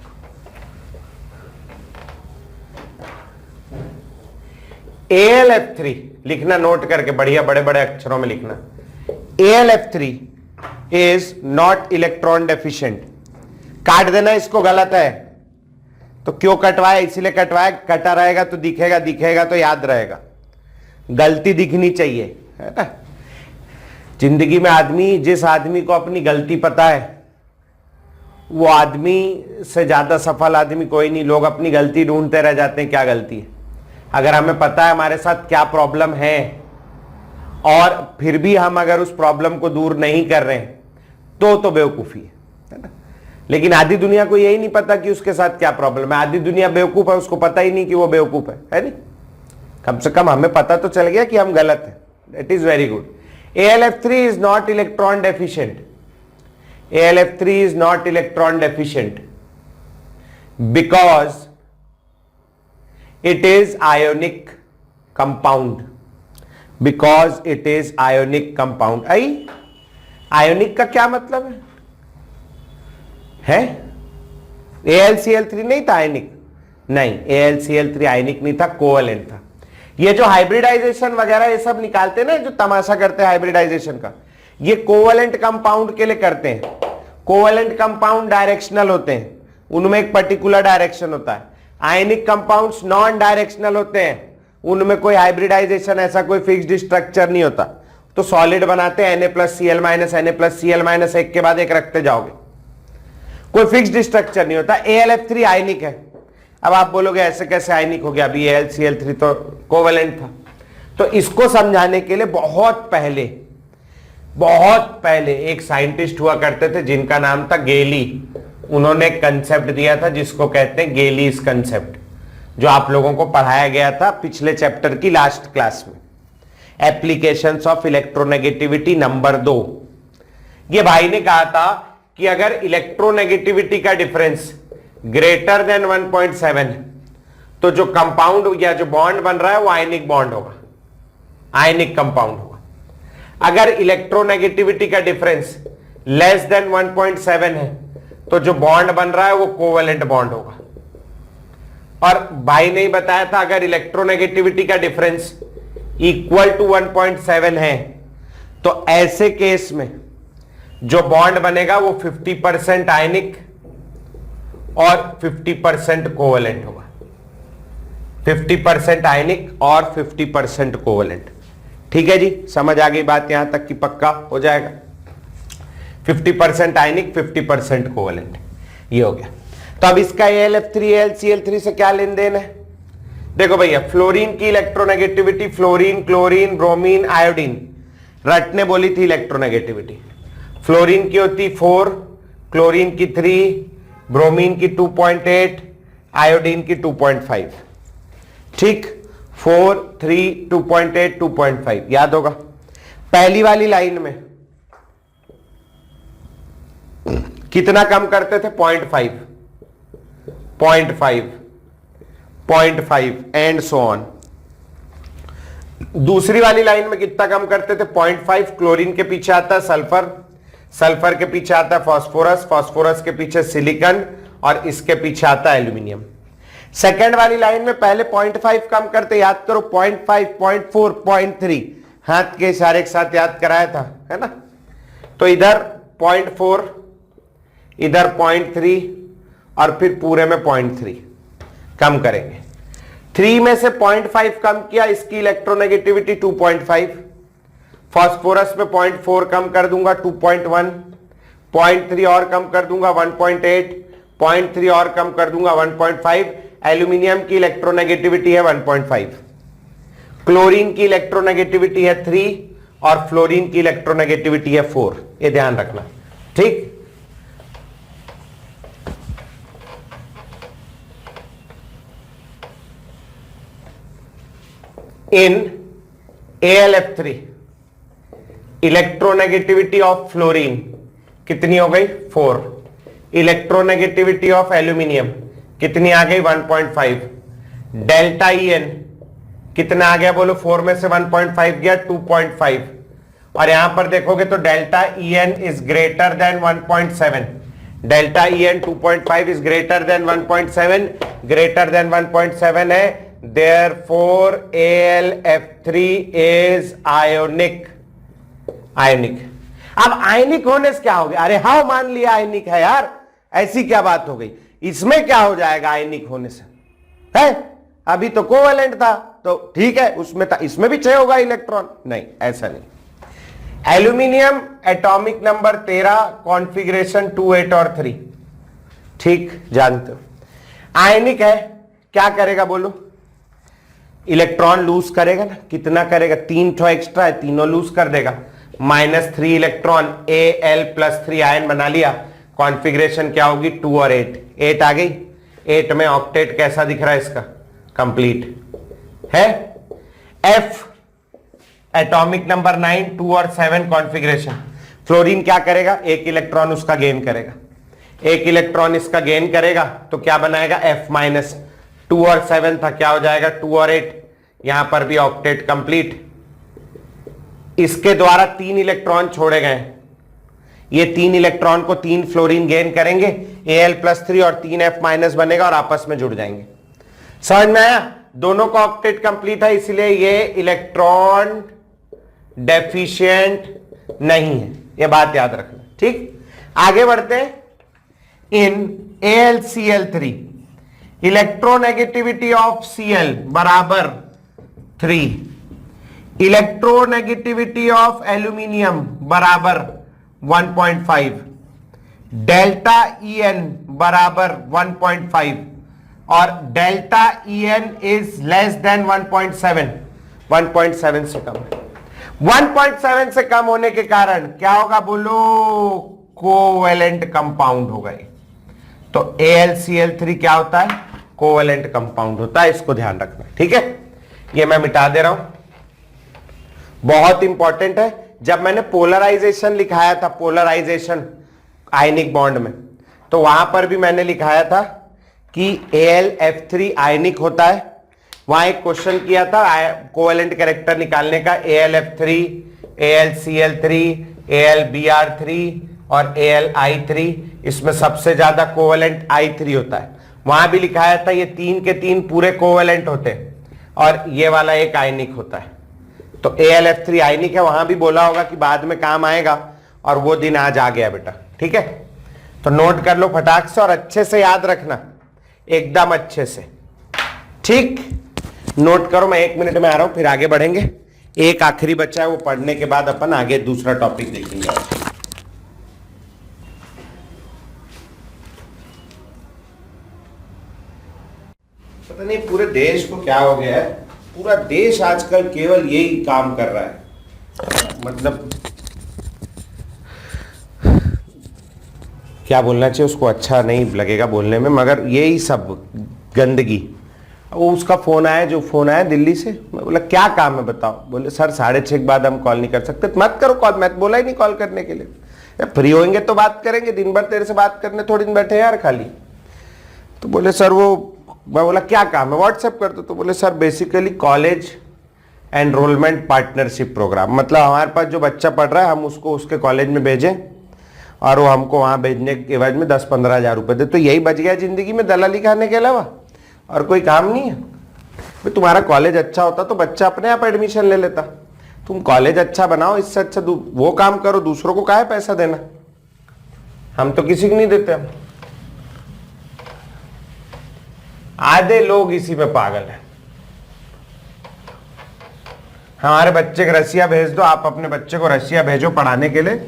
AlF3 लिखना, नोट करके बढ़िया, बड़े बड़े अक्षरों में लिखना। AlF3 is not electron deficient. काट देना इसको, गलत है। तो क्यों कटवाया? इसीलिए कटवाया, कटा रहेगा तो दिखेगा, दिखेगा तो याद रहेगा। गलती दिखनी चाहिए, है ना। जिंदगी में आदमी, जिस आदमी को अपनी गलती पता है, वो आदमी से ज्यादा सफल आदमी कोई नहीं। लोग अपनी गलती ढूंढते रह जाते हैं, क्या गलती है। अगर हमें पता है हमारे साथ क्या प्रॉब्लम है, और फिर भी हम अगर उस प्रॉब्लम को दूर नहीं कर रहे हैं, तो बेवकूफी है ना। लेकिन आधी दुनिया को यही नहीं पता कि उसके साथ क्या प्रॉब्लम है। आधी दुनिया बेवकूफ है, उसको पता ही नहीं कि वो बेवकूफ है नहीं। कम से कम हमें पता तो चल गया कि हम गलत हैं। It is very good. AlF3 is not electron deficient. AlF3 is not electron deficient because it is ionic compound. Because it is ionic compound. I ionic का क्या मतलब है? AlCl3 नहीं था ionic? नहीं, AlCl3 ionic नहीं था, कोवेलेंट था। ये जो हाइब्रिडाइजेशन वगैरह ये सब निकालते हैं ना, जो तमाशा करते हैं हाइब्रिडाइजेशन का, ये कोवेलेंट कंपाउंड के लिए करते हैं। कोवेलेंट कंपाउंड डायरेक्शनल होते हैं, उनमें एक पर्टिकुलर डायरेक्शन होता है। आयनिक कंपाउंड्स नॉन डायरेक्शनल होते हैं, उनमें कोई हाइब्रिडाइजेशन, ऐसा कोई फिक्स्ड स्ट्रक्चर नहीं होता। तो सॉलिड बनाते हैं Na+Cl-, Na+Cl-, एक के बाद एक रखते जाओगे, कोई फिक्स्ड स्ट्रक्चर नहीं होता। AlF3 आयनिक है। अब आप बोलोगे ऐसे कैसे आयनिक हो गया? अभी AlCl3 तो कोवेलेंट था। तो इसको समझाने के लिए बहुत पहले एक साइंटिस्ट हुआ करते थे जिनका नाम था गेली। उन्होंने एक कंसेप्ट दिया था जिसको कहते हैं गेलीज कंसेप्ट, जो आप लोगों को पढ़ाया गया था पिछले चैप्टर की लास्ट क्लास में, एप्लीकेशंस ऑफ इलेक्ट्रोनेगेटिविटी नंबर 2। ये भाई ने कहा था कि अगर इलेक्ट्रोनेगेटिविटी का डिफरेंस ग्रेटर देन 1.7, तो जो कंपाउंड या जो बॉन्ड बन रहा है वो आयनिक बॉन्ड होगा, आयनिक कंपाउंड होगा। अगर इलेक्ट्रोनेगेटिविटी का डिफरेंस लेस देन 1.7 है तो जो बॉन्ड बन रहा है वो कोवेलेंट बॉन्ड होगा। और भाई ने बताया था अगर इलेक्ट्रोनेगेटिविटी का डिफरेंस इक्वल टू 1.7 है तो ऐसे केस में जो बॉन्ड बनेगा वो 50% आयनिक और 50% कोवेलेंट होगा। 50% आयनिक और 50% कोवेलेंट। ठीक है जी, समझ आ गई बात यहां तक कि पक्का हो जाएगा। 50% आयनिक 50% कोवेलेंट, ये हो गया। तो अब इसका AlF3 AlCl3 से क्या लेन देन है? देखो भैया, फ्लोरीन की electronegativity, fluorine, chlorine, bromine, iodine, रट ने बोली थी इलेक्ट्रोनेगेटिविटी। फ्लोरीन की होती 4, क्लोरीन की 3, ब्रोमीन की 2.8, आयोडीन की 2.5। ठीक, 4, 3, 2.8, 2.5 याद होगा। पहली वाली लाइन में कितना कम करते थे? 0.5, 0.5, 0.5 एंड सो ऑन। दूसरी वाली लाइन में कितना कम करते थे? 0.5। क्लोरीन के पीछे आता है सल्फर, सल्फर के पीछे आता है फास्फोरस, फास्फोरस के पीछे सिलिकॉन और इसके पीछे आता है एल्यूमिनियम। सेकेंड वाली लाइन में पहले 0.5 कम करते, याद करो, 0.5, 0.4, 0.3, हाथ के इशारे के साथ याद कराया था, है ना। तो इधर 0.4, इधर 0.3 और फिर पूरे में 0.3 कम करेंगे। 3 में से 0.5 कम किया, इसकी इलेक्ट्रोनेगेटिविटी 2.5। फास्फोरस में 0.4 कम कर दूंगा 2.1, 0.3 और कम कर दूंगा 1.8, 0.3 और कम कर दूंगा 1.5। एल्यूमिनियम की इलेक्ट्रोनेगेटिविटी है 1.5, क्लोरीन की इलेक्ट्रोनेगेटिविटी है 3 और फ्लोरीन की इलेक्ट्रोनेगेटिविटी है 4। ये ध्यान रखना, ठीक। इन AlF3 इलेक्ट्रोनेगेटिविटी ऑफ फ्लोरीन कितनी हो गई? 4। इलेक्ट्रोनेगेटिविटी ऑफ एल्यूमिनियम कितनी आ गई? 1.5। डेल्टा EN कितना आ गया बोलो? 4 में से 1.5 गया 2.5। और यहां पर देखोगे तो delta EN is greater than 1.7। Delta EN 2.5 is greater than 1.7, greater than 1.7 है। Therefore AlF3 is ionic। आयनिक। अब आयनिक होने से क्या हो गया? अरे हाँ, मान लिया आयनिक है यार, ऐसी क्या बात हो गई? इसमें क्या हो जाएगा आयनिक होने से? है, अभी तो कोवेलेंट था तो ठीक है, उसमें था, इसमें भी चाहिए होगा इलेक्ट्रॉन। नहीं, ऐसा नहीं। एल्यूमिनियम एटॉमिक नंबर 13, कॉन्फ़िगरेशन 2, 8 और 3। ठीक, जानते हो। आयनिक है, क्या करेगा बोलो? इलेक्ट्रॉन लूज करेगा ना। कितना करेगा? 3 ठो एक्स्ट्रा है, तीनों लूज कर देगा। -3 इलेक्ट्रॉन, Al+3 आयन बना लिया। कॉन्फ़िगरेशन क्या होगी? 2 और 8। 8 आ गई। 8 में ऑक्टेट कैसा दिख रहा है इसका? कंप्लीट है। F एटॉमिक नंबर 9, 2 और 7 कॉन्फ़िगरेशन। फ्लोरीन क्या करेगा? 1 इलेक्ट्रॉन उसका गेन करेगा। 1 इलेक्ट्रॉन इसका गेन करेगा तो क्या बनाएगा? F-। 2 और 7 था, क्या हो जाएगा? 2 और 8। यहां पर भी ऑक्टेट कंप्लीट। इसके द्वारा 3 इलेक्ट्रॉन छोड़े गए। ये 3 इलेक्ट्रॉन को 3 फ्लोरीन गेन करेंगे, Al+3 और 3 F- बनेगा और आपस में जुड़ जाएंगे। समझ में आया? दोनों का ऑक्टेट कंप्लीट है, इसलिए ये इलेक्ट्रॉन डेफिशिएंट नहीं है। ये बात याद रखना, ठीक। आगे बढ़ते हैं। इन AlCl3 इलेक्ट्रोनेगेटिविटी ऑफ Cl बराबर 3, इलेक्ट्रोनेगेटिविटी ऑफ एल्यूमिनियम बराबर 1.5, डेल्टा EN बराबर 1.5 और delta EN is less than 1.7। 1.7 से कम है। 1.7 से कम होने के कारण क्या होगा बोलो? कोवेलेंट कंपाउंड होगा। तो AlCl3 क्या होता है? कोवेलेंट कंपाउंड होता है। इसको ध्यान रखना, ठीक है। ये मैं मिटा दे रहा हूं, बहुत इंपॉर्टेंट है। जब मैंने पोलराइजेशन लिखाया था, पोलराइजेशन आयनिक बॉन्ड में, तो वहां पर भी मैंने लिखाया था कि AlF3 आयनिक होता है। वहां एक क्वेश्चन किया था कोवेलेंट कैरेक्टर निकालने का, AlF3, AlCl3, AlBr3 और AlI3। इसमें सबसे ज्यादा कोवेलेंट I3 होता है। वहां भी लिखाया था ये 3 के 3 पूरे कोवेलेंट होते हैं और ये वाला एक आयनिक होता है। तो AlF3 आयनिक है, वहां भी बोला होगा कि बाद में काम आएगा और वो दिन आज आ गया बेटा। ठीक है, तो नोट कर लो फटाक से और अच्छे से याद रखना, एकदम अच्छे से। ठीक, नोट करो, मैं 1 मिनट में आ रहा हूं, फिर आगे बढ़ेंगे। एक आखिरी बच्चा है, वो पढ़ने के बाद अपन आगे दूसरा टॉपिक देखेंगे। पता नहीं पूरे देश को क्या हो गया है, पूरा देश आजकल केवल यही काम कर रहा है। मतलब क्या बोलना चाहिए उसको, अच्छा नहीं लगेगा बोलने में, मगर यही सब गंदगी। वो उसका फोन आया, जो फोन आया दिल्ली से, मैं बोला क्या काम है बताओ। बोले सर 6:30 के बाद हम कॉल नहीं कर सकते। तो मत करो कॉल, मैं तो बोला ही नहीं कॉल करने के लिए। फ्री होंगे तो बात करेंगे, दिन भर तेरे से बात करने थोड़ी दिन बैठे यार खाली। तो बोले सर वो, मैं बोला क्या काम है, व्हाट्सएप कर दो। तो बोले sir basically college enrollment partnership program, मतलब हमारे पास जो बच्चा पढ़ रहा है हम उसको उसके कॉलेज में भेजें और वो हमको वहाँ भेजने के एवज में 10-15 हज़ार रुपये दे। तो यही बच गया जिंदगी में दलाली खाने के अलावा, और कोई काम नहीं है। भाई तुम्हारा कॉलेज अच्छा होता तो बच्चा अपने आप एडमिशन ले लेता। तुम कॉलेज अच्छा बनाओ, इससे अच्छा वो काम करो, दूसरों को काहे पैसा देना। हम तो किसी को नहीं देते। हम आधे लोग इसी में पागल हैं। हमारे बच्चे को रसिया भेज दो, आप अपने बच्चे को रसिया भेजो पढ़ाने के लिए,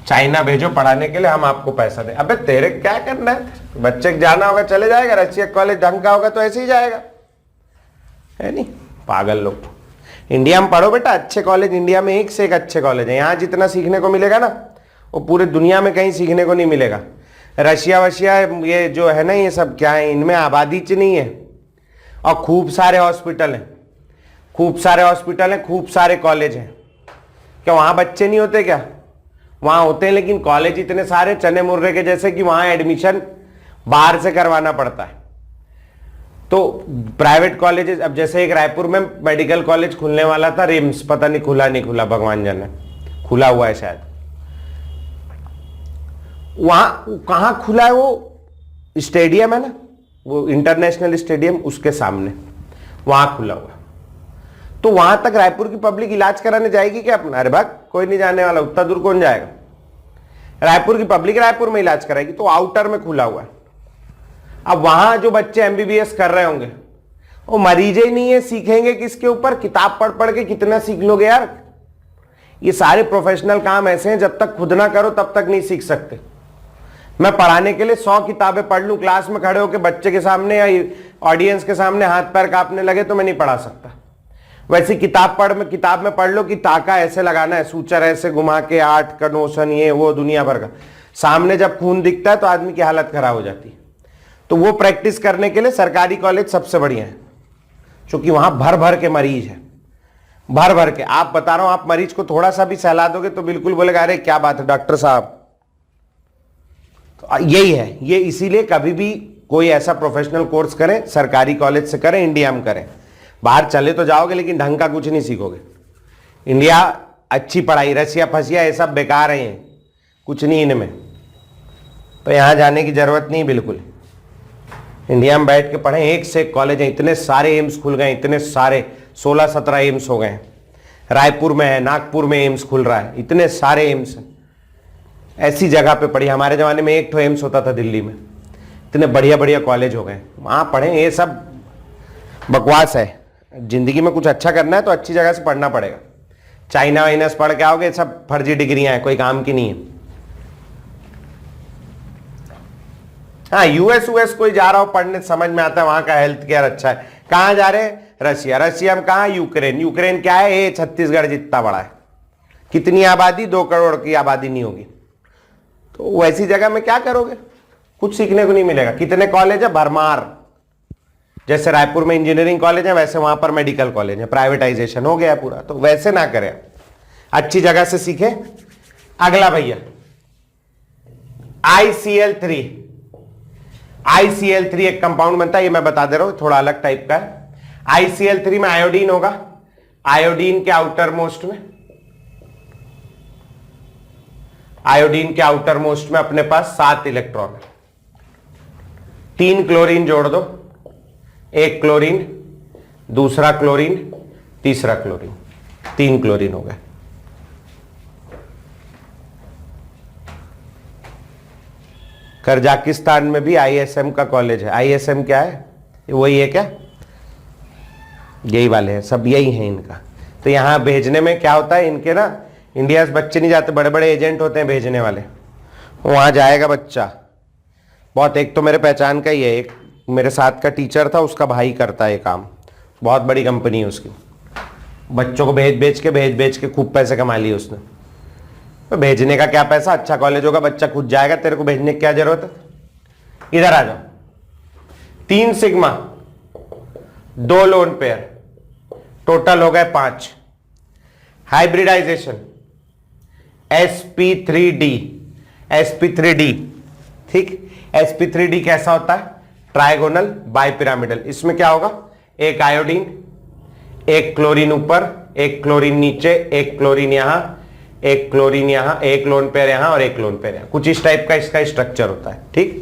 चाइना भेजो पढ़ाने के लिए, हम आपको पैसा दें। अबे तेरे क्या करना है, बच्चे को जाना होगा चले जाएगा, रसिया कॉलेज ढंग का होगा तो ऐसे ही जाएगा, है नहीं। पागल लोग। इंडिया में पढ़ो बेटा, अच्छे कॉलेज इंडिया में एक से एक अच्छे कॉलेज है। यहाँ जितना सीखने को मिलेगा ना वो पूरे दुनिया में कहीं सीखने को नहीं मिलेगा। रशिया वशिया ये जो है ना, ये सब क्या है, इनमें आबादी च नहीं है और खूब सारे हॉस्पिटल हैं, खूब सारे हॉस्पिटल हैं, खूब सारे कॉलेज हैं। क्या वहाँ बच्चे नहीं होते क्या? वहाँ होते हैं, लेकिन कॉलेज इतने सारे चने मुर्रे के जैसे कि वहाँ एडमिशन बाहर से करवाना पड़ता है। तो प्राइवेट कॉलेजेस, अब जैसे एक रायपुर में मेडिकल कॉलेज खुलने वाला था, रिम्स, पता नहीं खुला नहीं खुला, भगवान जाने, खुला हुआ है शायद। वहां कहाँ खुला है? वो स्टेडियम है ना, वो इंटरनेशनल स्टेडियम, उसके सामने वहां खुला हुआ। तो वहां तक रायपुर की पब्लिक इलाज कराने जाएगी क्या अपना? अरे भाग, कोई नहीं जाने वाला, उतना दूर कौन जाएगा। रायपुर की पब्लिक रायपुर में इलाज कराएगी, तो आउटर में खुला हुआ है। अब वहां जो बच्चे MBBS कर रहे होंगे वो मरीज ही नहीं है, सीखेंगे किसके ऊपर? किताब पढ़ पढ़ के कितना सीख लोगे यार। ये सारे प्रोफेशनल काम ऐसे हैं, जब तक खुद ना करो तब तक नहीं सीख सकते। मैं पढ़ाने के लिए 100 किताबें पढ़ लूं, क्लास में खड़े होकर बच्चे के सामने या ऑडियंस के सामने हाथ पैर कांपने लगे तो मैं नहीं पढ़ा सकता। वैसी किताब में पढ़ लो कि टाका ऐसे लगाना है, सूचर ऐसे घुमा के, 8 का नोशन, ये वो दुनिया भर का। सामने जब खून दिखता है तो आदमी की हालत खराब हो जाती है। तो वो प्रैक्टिस करने के लिए सरकारी कॉलेज सबसे बढ़िया है, क्योंकि वहां भर भर के मरीज है, भर भर के। आप बता रहा हूं, आप मरीज को थोड़ा सा भी सहला दोगे तो बिल्कुल बोलेगा अरे क्या बात है डॉक्टर साहब। तो यही है ये, इसीलिए कभी भी कोई ऐसा प्रोफेशनल कोर्स करें सरकारी कॉलेज से करें, इंडिया में करें। बाहर चले तो जाओगे लेकिन ढंग का कुछ नहीं सीखोगे। इंडिया अच्छी पढ़ाई, रसिया फसिया ये सब बेकार है, कुछ नहीं इनमें, तो यहां जाने की जरूरत नहीं बिल्कुल। इंडिया में बैठ के पढ़ें, एक से एक कॉलेज है, इतने सारे एम्स खुल गए, इतने सारे 16-17 एम्स हो गए। रायपुर में है, नागपुर में एम्स खुल रहा है, इतने सारे एम्स हैं। ऐसी जगह पे पढ़ी, हमारे जमाने में एक तो एम्स होता था दिल्ली में, इतने बढ़िया बढ़िया कॉलेज हो गए, वहां पढ़ें। ये सब बकवास है। जिंदगी में कुछ अच्छा करना है तो अच्छी जगह से पढ़ना पड़ेगा। चाइना वाइना से पढ़ के आओगे, सब फर्जी डिग्रियां हैं, कोई काम की नहीं है। हाँ, यूएस कोई जा रहा हो पढ़ने, समझ में आता है वहां का हेल्थ केयर अच्छा है। कहां जा रहे हैं? रसिया में कहा? यूक्रेन क्या है? ये छत्तीसगढ़ जितना बड़ा है। कितनी आबादी? 2 करोड़ की आबादी नहीं होगी। तो वैसी जगह में क्या करोगे? कुछ सीखने को नहीं मिलेगा। कितने कॉलेज है? भरमार। जैसे रायपुर में इंजीनियरिंग कॉलेज है, वैसे वहां पर मेडिकल कॉलेज है। प्राइवेटाइजेशन हो गया पूरा, तो वैसे ना करें, अच्छी जगह से सीखें। अगला भैया, ICL3। ICl3 एक कंपाउंड बनता है, ये मैं बता दे रहा हूं, थोड़ा अलग टाइप का है। ICl3 में आयोडीन होगा, आयोडीन के आउटर मोस्ट में, आयोडीन के आउटर मोस्ट में अपने पास 7 इलेक्ट्रॉन है। 3 क्लोरीन जोड़ दो, 1 क्लोरीन, दूसरा क्लोरीन, तीसरा क्लोरीन, 3 क्लोरीन हो गए। कजाकिस्तान में भी ISM का कॉलेज है। ISM क्या है? वही है क्या? यही वाले हैं, सब यही हैं इनका। तो यहां भेजने में क्या होता है, इनके ना इंडिया से बच्चे नहीं जाते, बड़े बड़े एजेंट होते हैं भेजने वाले, वहां जाएगा बच्चा बहुत। एक तो मेरे पहचान का ही है, एक मेरे साथ का टीचर था, उसका भाई करता है ये काम, बहुत बड़ी कंपनी है उसकी। बच्चों को भेज बेच के खूब पैसे कमा लिए उसने। तो भेजने का क्या पैसा, अच्छा कॉलेज होगा, बच्चा खुद जाएगा, तेरे को भेजने की क्या जरूरत है। इधर आ जाओ, 3 सिग्मा, 2 लोन पेयर, टोटल हो गए 5। हाइब्रिडाइजेशन sp3d, sp3d, ठीक। sp3d कैसा होता है? Trigonal bipyramidal. इसमें क्या होगा, एक आयोडीन, एक क्लोरीन ऊपर, एक क्लोरीन नीचे, एक क्लोरीन यहां, एक क्लोरीन यहां, एक लोन पेयर यहां और एक लोन पेयर यहां। कुछ इस टाइप का इसका स्ट्रक्चर होता है, ठीक।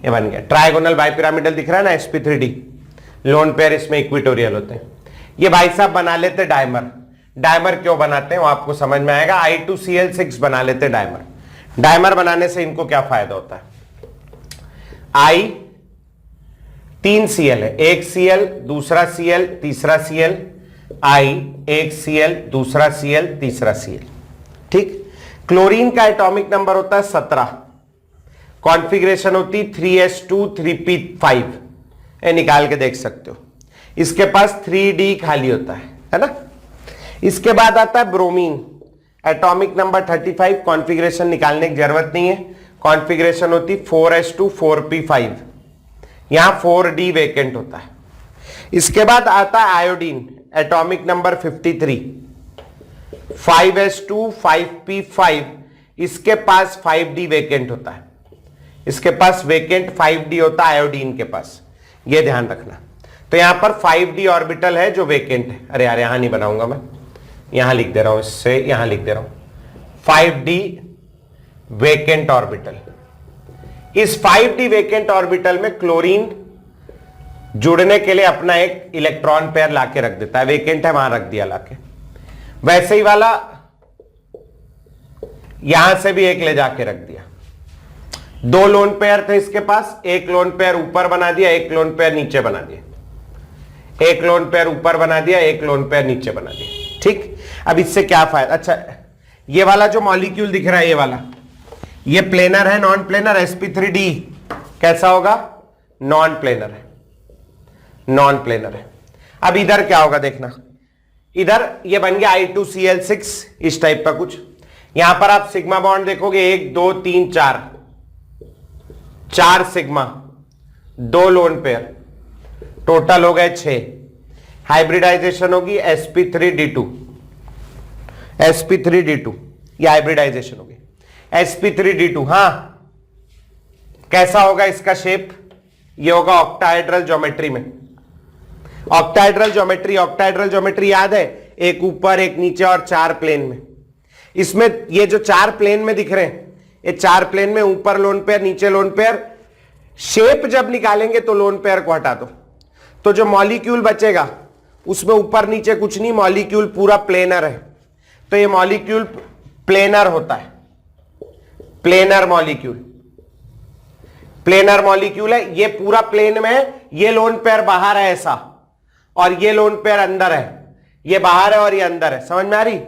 ये बन गया ट्राइगोनल बाइपिरामिडल, दिख रहा है ना sp3d। लोन पेयर इसमें इक्विटोरियल होते हैं। ये भाई साहब बना लेते डायमर। डायमर क्यों बनाते हैं वो आपको समझ में आएगा। I2Cl6 बना लेते डायमर। डायमर बनाने से इनको क्या फायदा होता है? I 3 Cl है, एक Cl, दूसरा Cl, तीसरा Cl, I एक Cl, दूसरा Cl, तीसरा Cl, ठीक। क्लोरीन का एटॉमिक नंबर होता है 17, कॉन्फ़िगरेशन होती 3s2 3p5, ये निकाल के देख सकते हो। इसके पास 3d खाली होता है ना। इसके बाद आता है ब्रोमीन, एटॉमिक नंबर 35, कॉन्फ़िगरेशन निकालने की जरूरत नहीं है, कॉन्फ़िगरेशन होती 4s2 4p5, यहां 4d वेकेंट होता है। इसके बाद आता है iodine, atomic number 53, 5s2 5p5, इसके पास 5d वेकेंट होता है। इसके पास वेकेंट 5d होता है आयोडीन के पास, यह ध्यान रखना। तो यहां पर 5d ऑर्बिटल है जो वेकेंट है। अरे यार यहां नहीं बनाऊंगा मैं, यहां लिख दे रहा हूं, इससे यहां लिख दे रहा हूं 5d वेकेंट ऑर्बिटल। इस 5d वेकेंट ऑर्बिटल में क्लोरीन जुड़ने के लिए अपना एक इलेक्ट्रॉन पेयर लाके रख देता है, वेकेंट है वहां रख दिया लाके। वैसे ही वाला यहां से भी एक ले जाके रख दिया। 2 लोन पेयर थे इसके पास, एक लोन पेयर ऊपर बना दिया, एक लोन पेयर नीचे बना दिया, एक लोन पेयर ऊपर बना दिया, एक लोन पेयर नीचे बना दिया, ठीक। अब इससे क्या फायदा? अच्छा, ये वाला जो मॉलिक्यूल दिख रहा है, ये वाला, ये प्लेनर है नॉन प्लेनर? sp3d कैसा होगा? नॉन प्लेनर है, नॉन प्लेनर है। अब इधर क्या होगा देखना, इधर ये बन गया I2Cl6, इस टाइप का कुछ। यहां पर आप सिग्मा बॉन्ड देखोगे, 1 2 3 4, 4 सिग्मा, 2 लोन पेयर, टोटल हो गए 6। हाइब्रिडाइजेशन होगी sp3d2, sp3d2, ये हाइब्रिडाइजेशन होगी sp3d2। हां, कैसा होगा इसका शेप? ये होगा ऑक्टाहेड्रल ज्योमेट्री में। ऑक्टाहेड्रल ज्योमेट्री, ऑक्टाहेड्रल ज्योमेट्री याद है, एक ऊपर एक नीचे और 4 प्लेन में। इसमें ये जो 4 प्लेन में दिख रहे हैं, ये 4 प्लेन में ऊपर लोन पेयर नीचे लोन पेयर। शेप जब निकालेंगे तो लोन पेयर को हटा दो, तो जो मॉलिक्यूल बचेगा उसमें ऊपर नीचे कुछ नहीं, मॉलिक्यूल पूरा प्लेनर है। तो ये मॉलिक्यूल प्लेनर होता है, प्लेनर मॉलिक्यूल, प्लेनर मॉलिक्यूल है। ये पूरा प्लेन में है, ये लोन पेयर बाहर है ऐसा, और ये लोन पेयर अंदर है, ये बाहर है और ये अंदर है। समझ में आ रही?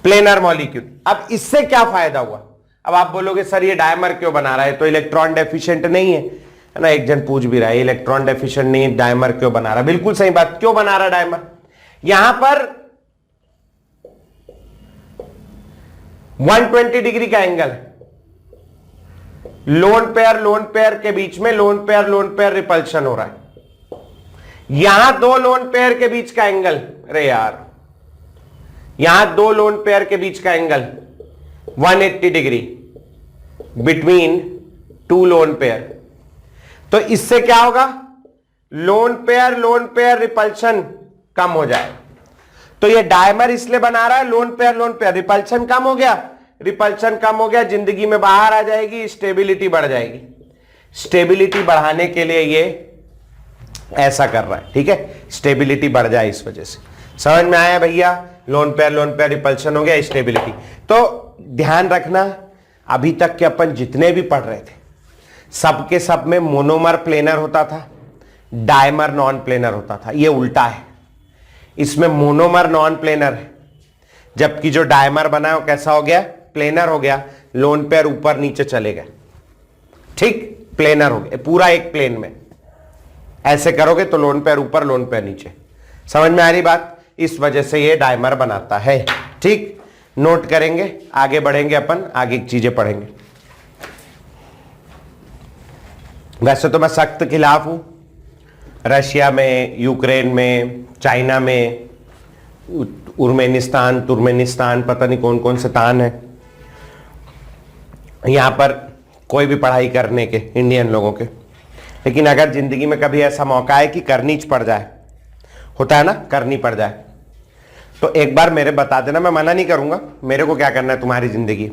Planar molecule. अब इससे क्या फायदा हुआ? अब आप बोलोगे सर ये डायमर क्यों बना रहा है, तो इलेक्ट्रॉन डेफिशिएंट नहीं है ना। एक जन पूछ भी रहा है इलेक्ट्रॉन डेफिशिएंट नहीं है, डायमर क्यों बना रहा है? बिल्कुल सही बात, क्यों बना रहा डायमर? यहां पर 120 डिग्री का एंगल है, लोन पेयर के बीच में लोन पेयर रिपल्शन हो रहा है। यहां 2 लोन पेयर के बीच का एंगल, अरे यार, यहां 2 लोन पेयर के बीच का angle 180 degree between 2 lone pair. तो इससे क्या होगा, लोन पेयर रिपल्शन कम हो जाएगा। तो ये डायमर इसलिए बना रहा है लोन पेयर, रिपल्शन कम हो गया, जिंदगी में बाहर आ जाएगी, स्टेबिलिटी बढ़ जाएगी। स्टेबिलिटी बढ़ाने के लिए ये ऐसा कर रहा है, ठीक है, स्टेबिलिटी बढ़ जाए इस वजह से। समझ में आया भैया, लोन पेयर रिपल्शन हो गया, स्टेबिलिटी। तो ध्यान रखना, अभी तक के अपन जितने भी पढ़ रहे थे सबके सब में मोनोमर प्लेनर होता था, डायमर नॉन प्लेनर होता था। ये उल्टा है, इसमें मोनोमर नॉन प्लेनर है, जबकि जो डायमर बना है वो कैसा हो गया, प्लेनर हो गया। लोन पेयर ऊपर नीचे चले गए, ठीक, प्लेनर हो गया, पूरा एक प्लेन में। ऐसे करोगे तो लोन पेयर ऊपर लोन पेयर नीचे। समझ में आ रही बात, इस वजह से ये डायमर बनाता है, ठीक। नोट करेंगे, आगे बढ़ेंगे अपन, आगे की चीजें पढ़ेंगे। वैसे तो मैं सख्त खिलाफ हूं, रशिया में, यूक्रेन में, चाइना में, तुर्कमेनिस्तान, पता नहीं कौन कौन से तान है यहां पर कोई भी पढ़ाई करने के इंडियन लोगों के। लेकिन अगर जिंदगी में कभी ऐसा मौका है कि करनी पड़ जाए, होता है ना, करनी पड़ जाए, तो एक बार मेरे बता देना, मैं मना नहीं करूंगा, मेरे को क्या करना है तुम्हारी जिंदगी,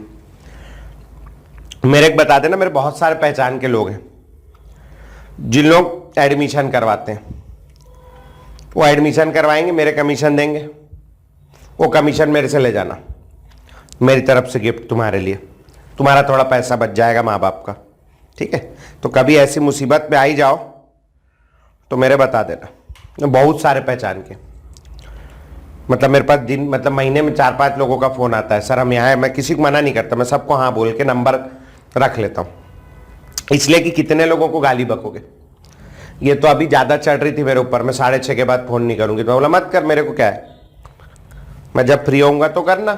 मेरे को बता देना। मेरे बहुत सारे पहचान के लोग हैं जिन लोग एडमिशन करवाते हैं, वो एडमिशन करवाएंगे, मेरे कमीशन देंगे, वो कमीशन मेरे से ले जाना, मेरी तरफ से गिफ्ट तुम्हारे लिए, तुम्हारा थोड़ा पैसा बच जाएगा माँ बाप का, ठीक है। तो कभी ऐसी मुसीबत में आ ही जाओ तो मेरे बता देना। बहुत सारे पहचान के, मतलब मेरे पास मतलब महीने में 4-5 लोगों का फोन आता है, सर हम यहाँ है। मैं किसी को मना नहीं करता, मैं सबको हाँ बोल के नंबर रख लेता हूँ, इसलिए कि कितने लोगों को गाली बकोगे। ये तो अभी ज्यादा चढ़ रही थी मेरे ऊपर, मैं 6:30 के बाद फोन नहीं करूंगी, तो बोला मत कर, मेरे को क्या है, मैं जब फ्री होऊंगा तो करना।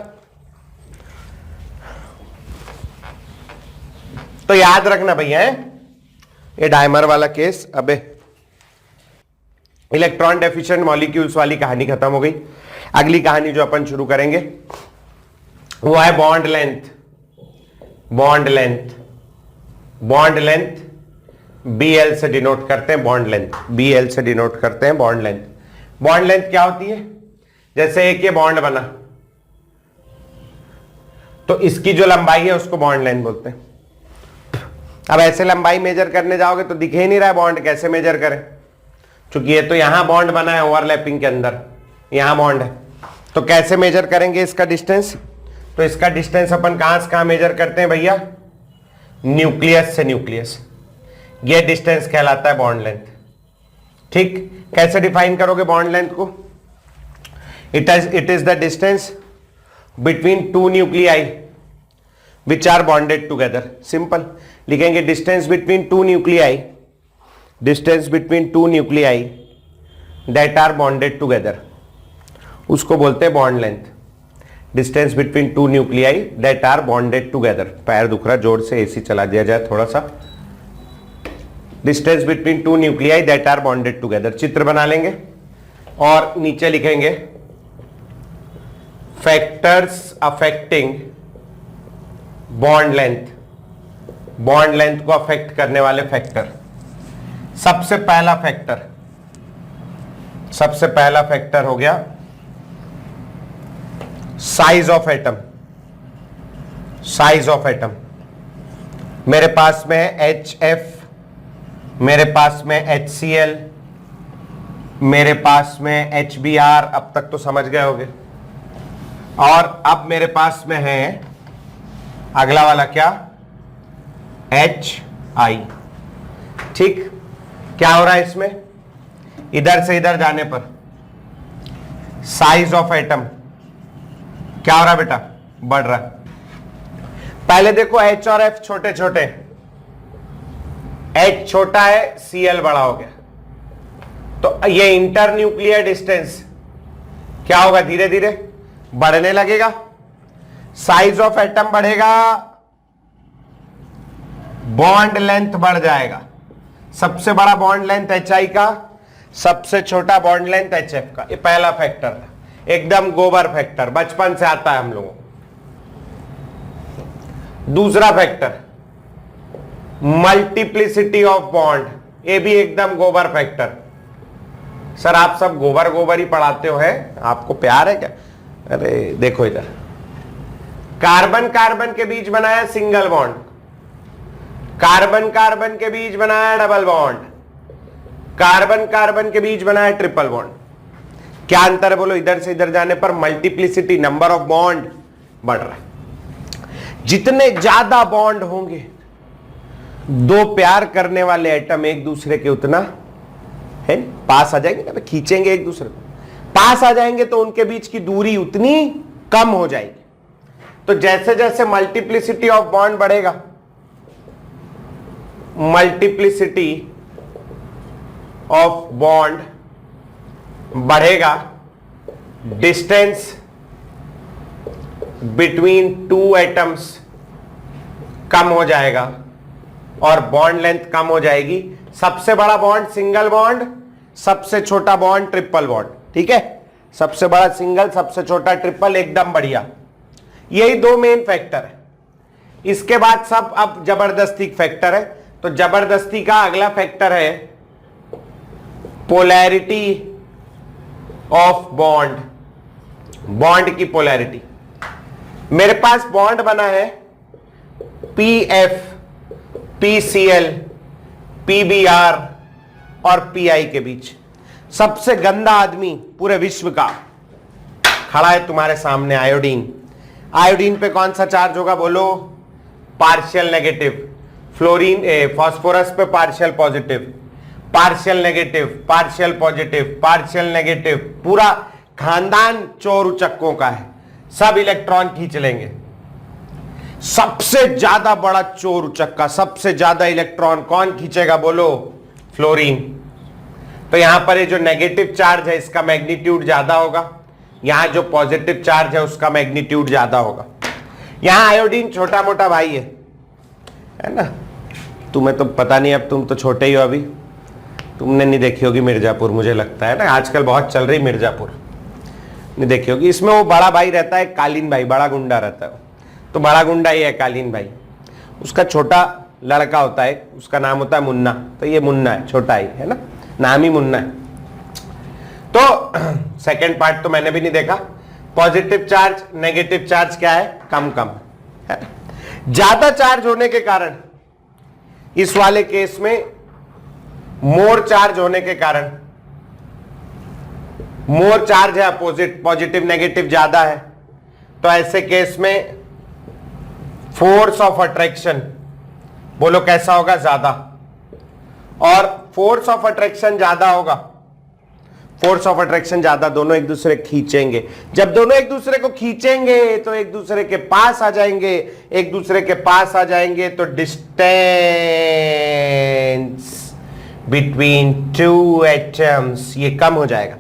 तो याद रखना भैया, ये डायमर वाला केस, अबे इलेक्ट्रॉन डेफिशिएंट मॉलिक्यूल्स वाली कहानी खत्म हो गई। अगली कहानी जो अपन शुरू करेंगे वो है bond length. Bond length BL से डिनोट करते हैं, बॉन्ड लेंथ BL से डिनोट करते हैं बॉन्ड लेंथ। बॉन्ड लेंथ क्या होती है, जैसे एक ये बॉन्ड बना तो इसकी जो लंबाई है उसको बॉन्ड लेंथ बोलते हैं। अब ऐसे लंबाई मेजर करने जाओगे तो दिखे ही नहीं रहा है बॉन्ड, कैसे मेजर करें, क्योंकि ये तो यहां बॉन्ड बना है ओवरलैपिंग के अंदर, यहां बॉन्ड है, तो कैसे मेजर करेंगे इसका डिस्टेंस। तो इसका डिस्टेंस अपन कहां से कहां मेजर करते हैं भैया, न्यूक्लियस से न्यूक्लियस, ये डिस्टेंस कहलाता है बॉन्ड लेंथ, ठीक। कैसे डिफाइन करोगे बॉन्ड लेंथ को, it is the distance between 2 nuclei which are bonded together. Simple लिखेंगे, distance between 2 nuclei, distance between 2 nuclei that are bonded together, उसको बोलते हैं bond length. Distance between 2 nuclei that are bonded together. पैर दुख रहा, जोर से एसी चला दिया जाए थोड़ा सा। Distance between 2 nuclei that are bonded together, चित्र बना लेंगे और नीचे लिखेंगे factors affecting bond length. Bond length को अफेक्ट करने वाले फैक्टर, सबसे पहला फैक्टर हो गया size of atom. Size of atom, मेरे पास में है HF, मेरे पास में HCl, मेरे पास में HBr, अब तक तो समझ गए होंगे। और अब मेरे पास में है अगला वाला क्या, HI, ठीक। क्या हो रहा है इसमें, इधर से इधर जाने पर साइज ऑफ एटम क्या हो रहा है बेटा, बढ़ रहा है। पहले देखो H और F छोटे छोटे, H छोटा है, Cl बड़ा हो गया, तो ये इंटर न्यूक्लियर डिस्टेंस क्या होगा, धीरे धीरे बढ़ने लगेगा। साइज ऑफ एटम बढ़ेगा, बॉन्ड लेंथ बढ़ जाएगा। सबसे बड़ा बॉन्ड लेंथ HI का, सबसे छोटा बॉन्ड लेंथ HF का। ये पहला फैक्टर था, एकदम गोबर फैक्टर, बचपन से आता है हम लोगों को। दूसरा फैक्टर मल्टीप्लिसिटी ऑफ बॉन्ड, ये भी एकदम गोबर फैक्टर। सर आप सब गोबर गोबर ही पढ़ाते हो, है आपको प्यार है क्या? अरे देखो इधर, कार्बन कार्बन के बीच बनाया सिंगल बॉन्ड, कार्बन कार्बन के बीच बनाया डबल बॉन्ड, कार्बन कार्बन के बीच बनाया ट्रिपल बॉन्ड। क्या अंतर है बोलो? इधर से इधर जाने पर मल्टीप्लिसिटी, नंबर ऑफ बॉन्ड बढ़ रहा है। जितने ज्यादा बॉन्ड होंगे, दो प्यार करने वाले एटम एक दूसरे के उतना है पास आ जाएंगे ना, खींचेंगे एक दूसरे को, पास आ जाएंगे तो उनके बीच की दूरी उतनी कम हो जाएगी। तो जैसे जैसे मल्टीप्लिसिटी ऑफ बॉन्ड बढ़ेगा, मल्टीप्लिसिटी ऑफ बॉन्ड बढ़ेगा, distance between two atoms come हो जाएगा और बॉन्ड लेंथ कम हो जाएगी। सबसे बड़ा बॉन्ड सिंगल बॉन्ड, सबसे छोटा बॉन्ड ट्रिपल बॉन्ड, ठीक है? सबसे बड़ा सिंगल, सबसे छोटा ट्रिपल, एकदम बढ़िया। यही दो मेन फैक्टर है। इसके बाद सब अब जबरदस्ती फैक्टर है। तो जबरदस्ती का अगला फैक्टर है पोलैरिटी ऑफ बॉन्ड, बॉन्ड की पोलैरिटी। मेरे पास बॉन्ड बना है PF, PCl, PBr और PI के बीच। सबसे गंदा आदमी पूरे विश्व का खड़ा है तुम्हारे सामने, आयोडीन। आयोडीन पे कौन सा चार्ज होगा बोलो? Partial negative. फ्लोरीन फास्फोरस पे partial positive, partial negative, partial positive, partial negative. पूरा खानदान चोर उचक्कों का है, सब इलेक्ट्रॉन खींच लेंगे। सबसे ज्यादा बड़ा चोर उचक्का, सबसे ज्यादा इलेक्ट्रॉन कौन खींचेगा बोलो? फ्लोरीन। तो यहां पर ये जो नेगेटिव चार्ज है इसका मैग्नीट्यूड ज्यादा होगा, यहां जो पॉजिटिव चार्ज है उसका मैग्नीट्यूड ज्यादा होगा। यहां आयोडीन छोटा मोटा भाई है ना? तुम्हें तो पता नहीं, अब तुम तो छोटे ही हो, अभी तुमने नहीं देखी होगी मिर्जापुर, मुझे लगता है ना, आजकल बहुत चल रही मिर्जापुर, नहीं देखी होगी। इसमें वो बड़ा भाई रहता है कालीन भाई, बड़ा गुंडा रहता है, तो बड़ा गुंडा ही है कालीन भाई। उसका छोटा लड़का होता है, उसका नाम होता है मुन्ना, तो ये मुन्ना है, छोटा ही है ना, नाम ही मुन्ना है। तो सेकंड पार्ट तो मैंने भी नहीं देखा। पॉजिटिव चार्ज नेगेटिव चार्ज क्या है? कम कम है। ज्यादा चार्ज होने के कारण, इस वाले केस में मोर चार्ज होने के कारण, मोर चार्ज है अपोजिट, पॉजिटिव नेगेटिव ज्यादा है, तो ऐसे केस में फोर्स ऑफ अट्रैक्शन बोलो कैसा होगा? ज्यादा। और फोर्स ऑफ अट्रैक्शन ज्यादा होगा, फोर्स ऑफ अट्रैक्शन ज्यादा, दोनों एक दूसरे खींचेंगे। जब दोनों एक दूसरे को खींचेंगे तो एक दूसरे के पास आ जाएंगे, एक दूसरे के पास आ जाएंगे तो डिस्टेंस बिटवीन टू एटम्स ये कम हो जाएगा।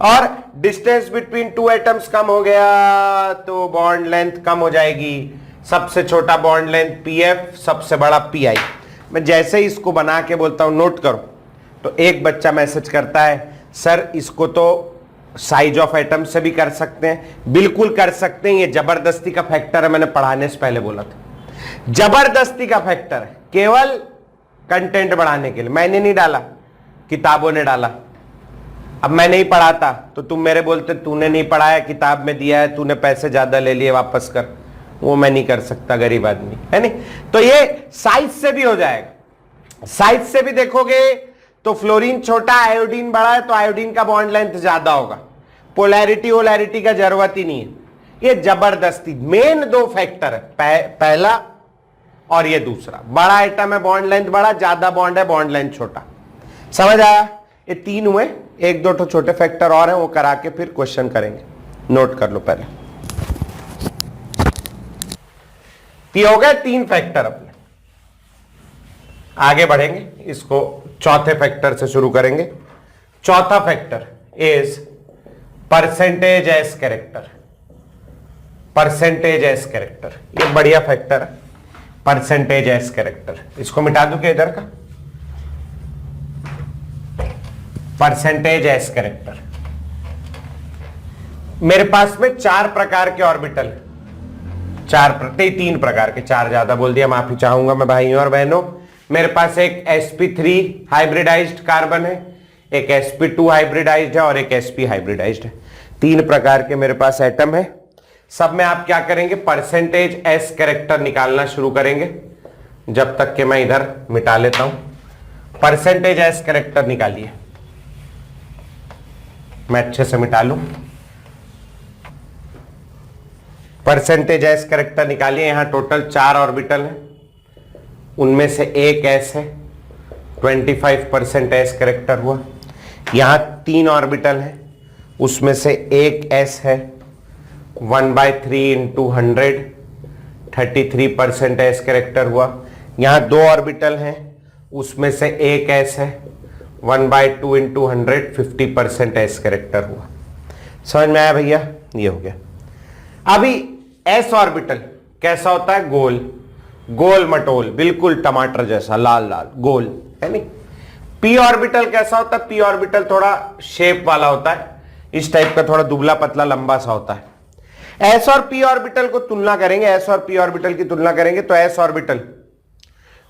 और distance between two atoms come हो गया तो बॉन्ड लेंथ कम हो जाएगी। सबसे छोटा बॉन्ड लेंथ PF, सबसे बड़ा PI। मैं जैसे ही इसको बना के बोलता हूं नोट करो, तो एक बच्चा मैसेज करता है सर इसको तो साइज ऑफ एटम से भी कर सकते हैं। बिल्कुल कर सकते हैं, ये जबरदस्ती का फैक्टर है, मैंने पढ़ाने से पहले बोला था, जबरदस्ती का फैक्टर है, केवल कंटेंट बढ़ाने के लिए। मैंने नहीं डाला, किताबों ने डाला। अब मैं नहीं पढ़ाता तो तुम मेरे बोलते तूने नहीं पढ़ाया, किताब में दिया है, तूने पैसे ज्यादा ले लिए, वापस कर। वो मैं नहीं कर सकता, गरीब आदमी है नहीं। तो ये साइज से भी हो जाएगा। साइज से भी देखोगे तो फ्लोरीन छोटा, आयोडीन बड़ा है, तो आयोडीन का बॉन्ड लेंथ ज्यादा होगा। पोलैरिटी वोलैरिटी का जरूरत ही नहीं है, ये जबरदस्ती। मेन दो फैक्टर है, पहला और ये दूसरा। बड़ा आइटम है, बॉन्ड लेंथ बड़ा, ज्यादा बॉन्ड है, बॉन्ड लेंथ छोटा। समझ आया? ये तीन हुए, एक दो तो छोटे फैक्टर और हैं, वो करा के फिर क्वेश्चन करेंगे। नोट कर लो पहले। ये हो गए तीन फैक्टर अपने। आगे बढ़ेंगे, इसको चौथे फैक्टर से शुरू करेंगे। चौथा factor is percentage s character. Percentage s character, ये बढ़िया फैक्टर है, परसेंटेज एज कैरेक्टर। इसको मिटा दूं क्या इधर का? Percentage s character. मेरे पास में चार प्रकार के ऑर्बिटल, तीन प्रकार के, चार ज्यादा बोल दिया, माफी चाहूंगा मैं भाइयों और बहनों। मेरे पास एक sp3 हाइब्रिडाइज्ड कार्बन है, एक sp2 हाइब्रिडाइज्ड है और एक sp हाइब्रिडाइज्ड है। 3 प्रकार के मेरे पास एटम है। सब में आप क्या करेंगे, परसेंटेज s कैरेक्टर निकालना शुरू करेंगे, जब तक कि मैं इधर मिटा लेता हूं। परसेंटेज s कैरेक्टर निकालिए, मैं अच्छे से मिटा लूं। परसेंटेज s कैरेक्टर निकालिए। यहां टोटल 4 ऑर्बिटल है, उनमें से एक s है, 25% s कैरेक्टर हुआ। यहां 3 ऑर्बिटल है, उसमें से एक s है, 1/3 इंटू 100, 33% s कैरेक्टर हुआ। यहां 2 ऑर्बिटल हैं, उसमें से एक s है, 1/2 इंटू 100, 50% s कैरेक्टर हुआ। समझ में आया भैया? ये हो गया। अभी s ऑर्बिटल कैसा होता है, गोल, गोल मटोल, बिल्कुल टमाटर जैसा, लाल लाल गोल, है नहीं। p ऑर्बिटल कैसा होता है, p ऑर्बिटल थोड़ा शेप वाला होता है, इस टाइप का, थोड़ा दुबला पतला लंबा सा होता है। s और p ऑर्बिटल को तुलना करेंगे, s और p ऑर्बिटल की तुलना करेंगे तो s ऑर्बिटल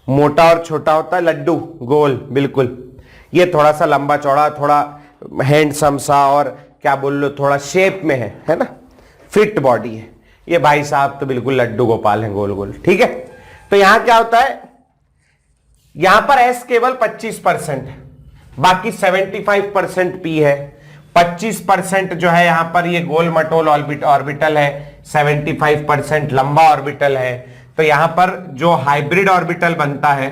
मोटा और छोटा होता है, लड्डू गोल बिल्कुल। ये थोड़ा सा लंबा चौड़ा, थोड़ा हैंडसम सा, और क्या बोल लो, थोड़ा शेप में है ना, फिट बॉडी है। ये भाई साहब तो बिल्कुल लड्डू गोपाल हैं, गोल गोल, ठीक है। तो यहां क्या होता है, यहां पर s केवल 25% है, बाकी 75% p है। 25% जो है यहां पर ये गोल मटोल ऑर्बिटल है, 75% लंबा ऑर्बिटल है। तो यहां पर जो हाइब्रिड ऑर्बिटल बनता है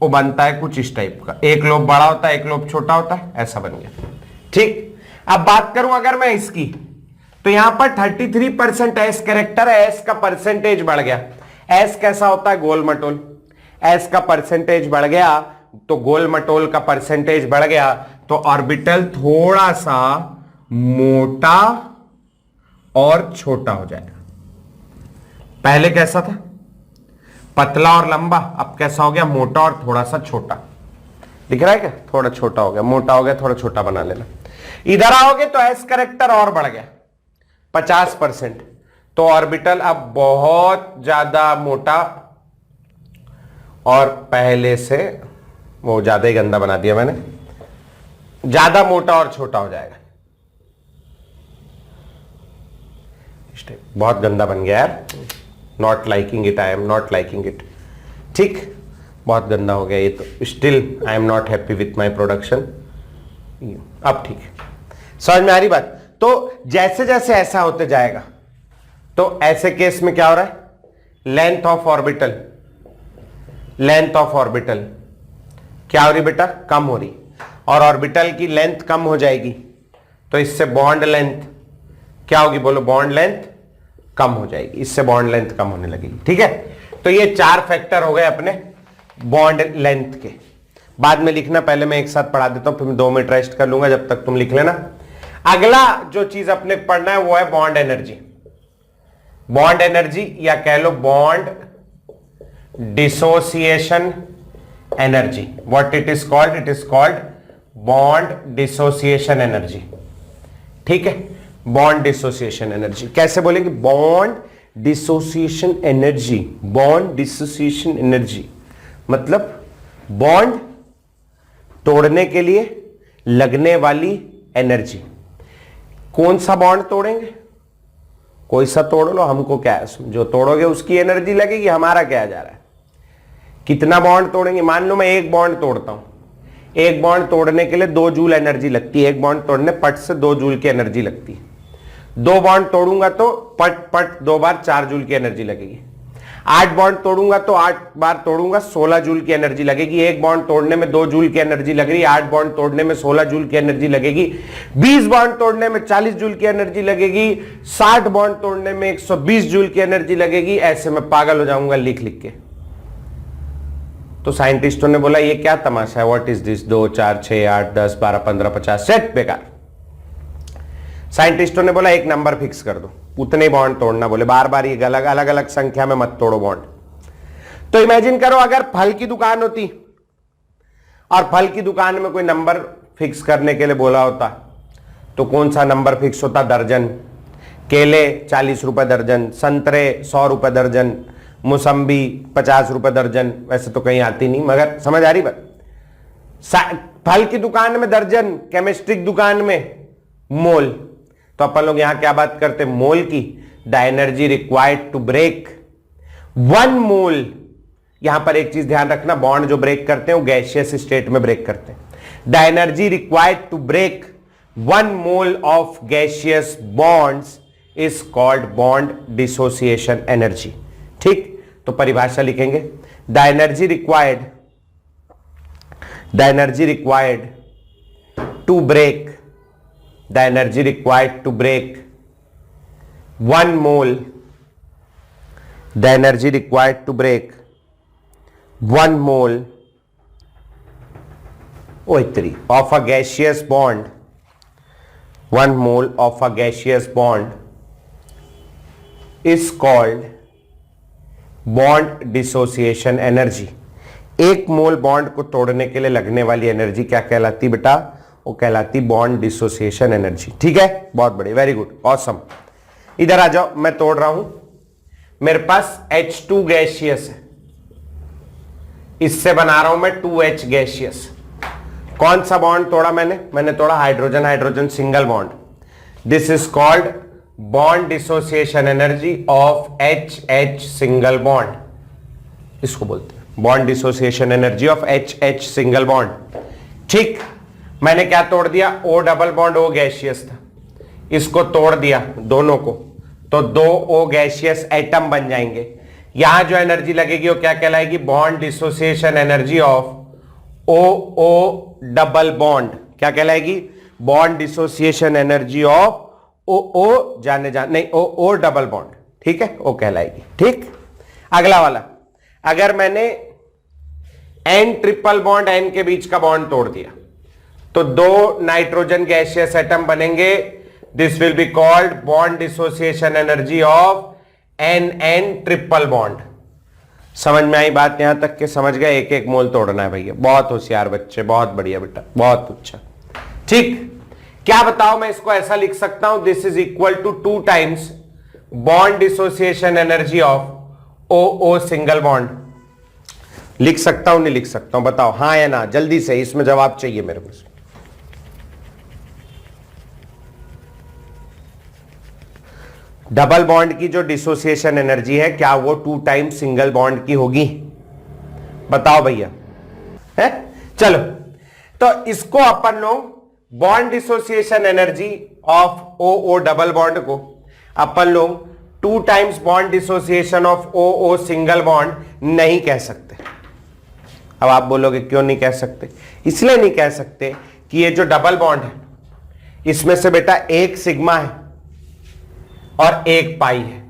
वो बनता है कुछ इस टाइप का, एक लोब बड़ा होता है, एक लोब छोटा होता है, ऐसा बन गया, ठीक। अब बात करूं अगर मैं इसकी, तो यहां पर 33% s कैरेक्टर है, s का परसेंटेज बढ़ गया। s कैसा होता है, गोल मटोल, s का परसेंटेज बढ़ गया तो गोल मटोल का परसेंटेज बढ़ गया, तो ऑर्बिटल थोड़ा सा मोटा और छोटा हो जाएगा। पहले कैसा था, पतला और लंबा, अब कैसा हो गया, मोटा और थोड़ा सा छोटा। दिख रहा है क्या, थोड़ा छोटा हो गया, मोटा हो गया, थोड़ा छोटा बना लेना। इधर आओगे तो s कैरेक्टर और बढ़ गया 50%, तो ऑर्बिटल अब बहुत ज्यादा मोटा और पहले से वो ज्यादा ही गंदा बना दिया मैंने, ज्यादा मोटा और छोटा हो जाएगा। बहुत गंदा बन गया यार, not liking it, I am not liking it, ठीक, बहुत गंदा हो गया ये तो। Still I am not happy with my production. अब ठीक है, समझ में आ रही बात। तो जैसे जैसे ऐसा होते जाएगा, तो ऐसे केस में क्या हो रहा है, length of orbital, length of orbital क्या हो रही बेटा, कम हो रही। और ऑर्बिटल की लेंथ कम हो जाएगी तो इससे बॉन्ड लेंथ क्या होगी, बोलो, बॉन्ड लेंथ कम हो जाएगी, इससे बॉन्ड लेंथ कम होने लगेगी, ठीक है। तो ये 4 फैक्टर हो गए अपने बॉन्ड लेंथ के। बाद में लिखना, पहले मैं एक साथ पढ़ा देता हूं, फिर मैं 2 मिनट रेस्ट कर लूंगा, जब तक तुम लिख लेना। अगला जो चीज अपने पढ़ना है वो है बॉन्ड एनर्जी। बॉन्ड एनर्जी या कह लो bond dissociation energy, what it is called, it is called bond dissociation energy, ठीक है। बॉन्ड डिसोसिएशन एनर्जी कैसे बोलेंगे, bond dissociation energy, bond dissociation energy मतलब बॉन्ड तोड़ने के लिए लगने वाली एनर्जी। कौन सा बॉन्ड तोड़ेंगे, कोई सा तोड़ लो, हमको क्या है, जो तोड़ोगे उसकी एनर्जी लगेगी, हमारा क्या जा रहा है। कितना बॉन्ड तोड़ेंगे, मान लो मैं एक बॉन्ड तोड़ता हूं, एक बॉन्ड तोड़ने के लिए 2 जूल एनर्जी लगती है, एक बॉन्ड तोड़ने पट से 2 जूल की एनर्जी लगती है। 2 बॉन्ड तोड़ूंगा तो पट पट 2 बार 4 जूल की एनर्जी लगेगी। 8 बॉन्ड तोड़ूंगा तो 8 बार तोड़ूंगा 16 जूल की एनर्जी लगेगी। एक बॉन्ड तोड़ने में 2 जूल की एनर्जी लग रही है, 8 बॉन्ड तोड़ने में 16 जूल की एनर्जी लगेगी। 20 बॉन्ड तोड़ने में 40 जूल की एनर्जी लगेगी। 60 बॉन्ड तोड़ने में 120 जूल की एनर्जी लगेगी। ऐसे में पागल हो जाऊंगा लिख लिख के। तो साइंटिस्टों ने बोला ये क्या तमाशा है, व्हाट इज दिस, 2 4 6 8 10 12 15 50 सेट बेकार। साइंटिस्टों ने बोला एक नंबर फिक्स कर दो, उतने बॉन्ड तोड़ना, बोले बार बार ये अलग अलग अलग संख्या में मत तोड़ो बॉन्ड। तो इमेजिन करो अगर फल की दुकान होती और फल की दुकान में कोई नंबर फिक्स करने के लिए बोला होता, तो कौन सा नंबर फिक्स होता, दर्जन। केले 40 रुपए दर्जन, संतरे 100 रुपए दर्जन, मौसम्बी 50 रुपए दर्जन, वैसे तो कहीं आती नहीं, मगर समझ आ रही बात। फल की दुकान में दर्जन, केमिस्ट्री की दुकान में मोल। तो अपन लोग यहां क्या बात करते हैं, मोल की। The energy required to break 1 mole. यहां पर एक चीज ध्यान रखना, बॉन्ड जो ब्रेक करते हैं वो गैसियस स्टेट में ब्रेक करते हैं। The energy required to break 1 mole of gaseous bonds is called bond dissociation energy. ठीक, तो परिभाषा लिखेंगे, the energy required to break 1 mole, the energy required to break 1 mole O3 of a gaseous bond, 1 mole of a gaseous bond is called bond dissociation energy। 1 mole bond को तोड़ने के लिए लगने वाली एनर्जी क्या कहलाती बेटा, वो कहलाती बॉन्ड डिसोसिएशन एनर्जी। ठीक है, बहुत बढ़िया, वेरी गुड, ऑसम। इधर आ जाओ, मैं तोड़ रहा हूं, मेरे पास H2 गैसियस है, इससे बना रहा हूं मैं 2H गैसियस। कौन सा बॉन्ड तोड़ा मैंने तोड़ा hydrogen hydrogen single bond. This is called bond dissociation energy of HH single bond, इसको बोलते हैं bond dissociation energy of HH single bond. ठीक, मैंने क्या तोड़ दिया, O double bond O gaseous था, इसको तोड़ दिया दोनों को, तो 2 O गैसियस एटम बन जाएंगे। यहां जो एनर्जी लगेगी वो क्या कहलाएगी, bond dissociation energy of OO double bond. क्या कहलाएगी, bond dissociation energy of OO OO double bond. ठीक है, वो कहलाएगी। ठीक, अगला वाला, अगर मैंने N ट्रिपल बॉन्ड N के बीच का बॉन्ड तोड़ दिया तो 2 नाइट्रोजन गैसियस एटम बनेंगे। This will be called bond dissociation energy of NN triple bond. समझ में आई बात यहां तक के, समझ गए, 1 मोल तोड़ना है भैया। बहुत होशियार बच्चे, बहुत बढ़िया बेटा, बहुत अच्छा। ठीक, क्या बताओ, मैं इसको ऐसा लिख सकता हूं, this is equal to 2 times bond dissociation energy of OO single bond. लिख सकता हूं नहीं लिख सकता हूं, बताओ हां या ना, जल्दी से, इसमें जवाब चाहिए मेरे को। डबल बॉन्ड की जो डिसोसिएशन एनर्जी है, क्या वो 2 टाइम्स सिंगल बॉन्ड की होगी, बताओ भैया, है? चलो, तो इसको अपन लोग bond dissociation energy of OO double bond को अपन लोग 2 times bond dissociation of OO single bond नहीं कह सकते। अब आप बोलोगे क्यों नहीं कह सकते, इसलिए नहीं कह सकते कि ये जो डबल बॉन्ड है इसमें से बेटा 1 सिग्मा है और 1 पाई है,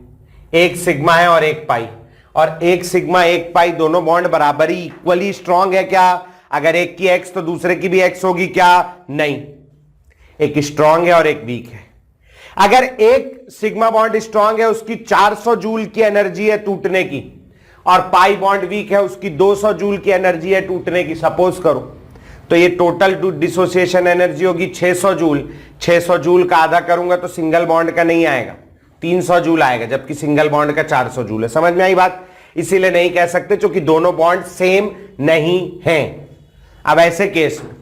1 सिग्मा है और 1 पाई, और 1 सिग्मा 1 पाई दोनों बॉन्ड बराबर ही इक्वली स्ट्रांग है क्या? अगर एक की एक्स तो दूसरे की भी एक्स होगी क्या? नहीं, एक स्ट्रांग है और एक वीक है। अगर एक सिग्मा बॉन्ड स्ट्रांग है उसकी 400 जूल की एनर्जी है टूटने की, और पाई बॉन्ड वीक है उसकी 200 जूल की एनर्जी है टूटने की, सपोज करो, तो ये टोटल डिसोसिएशन एनर्जी होगी 600 जूल। 600 जूल का आधा करूंगा तो सिंगल बॉन्ड का नहीं आएगा, 300 जूल आएगा, जबकि सिंगल बॉन्ड का 400 जूल है। समझ में आई बात? इसीलिए नहीं कह सकते क्योंकि दोनों बॉन्ड सेम नहीं हैं। अब ऐसे केस में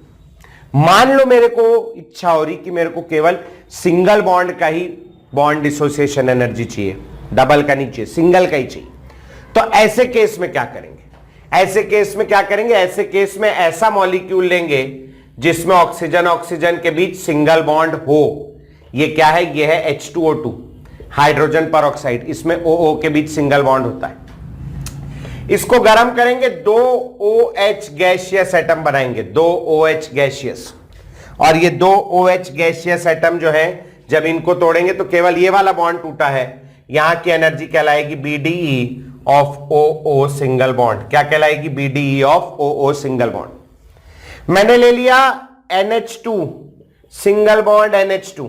मान लो मेरे को इच्छा हो रही कि मेरे को केवल सिंगल बॉन्ड का ही बॉन्ड डिसोसिएशन एनर्जी चाहिए, डबल का नहीं चाहिए, सिंगल का ही चाहिए, तो ऐसे केस में क्या करेंगे? ऐसे केस में क्या करेंगे? ऐसे केस में ऐसा मॉलिक्यूल लेंगे जिसमें ऑक्सीजन ऑक्सीजन के बीच सिंगल बॉन्ड हो। ये क्या है? ये है H2O2 हाइड्रोजन पर ऑक्साइड, इसमें OO के बीच सिंगल बॉन्ड होता है। इसको गर्म करेंगे, 2 OH गैसियस एटम बनाएंगे, 2 OH गैसियस, और ये 2 OH गैसियस एटम जो है जब इनको तोड़ेंगे तो केवल ये वाला बॉन्ड टूटा है, यहां की एनर्जी कहलाएगी BDE of OO single bond. क्या कहलाएगी? BDE of OO single bond. मैंने ले लिया NH2 single bond NH2,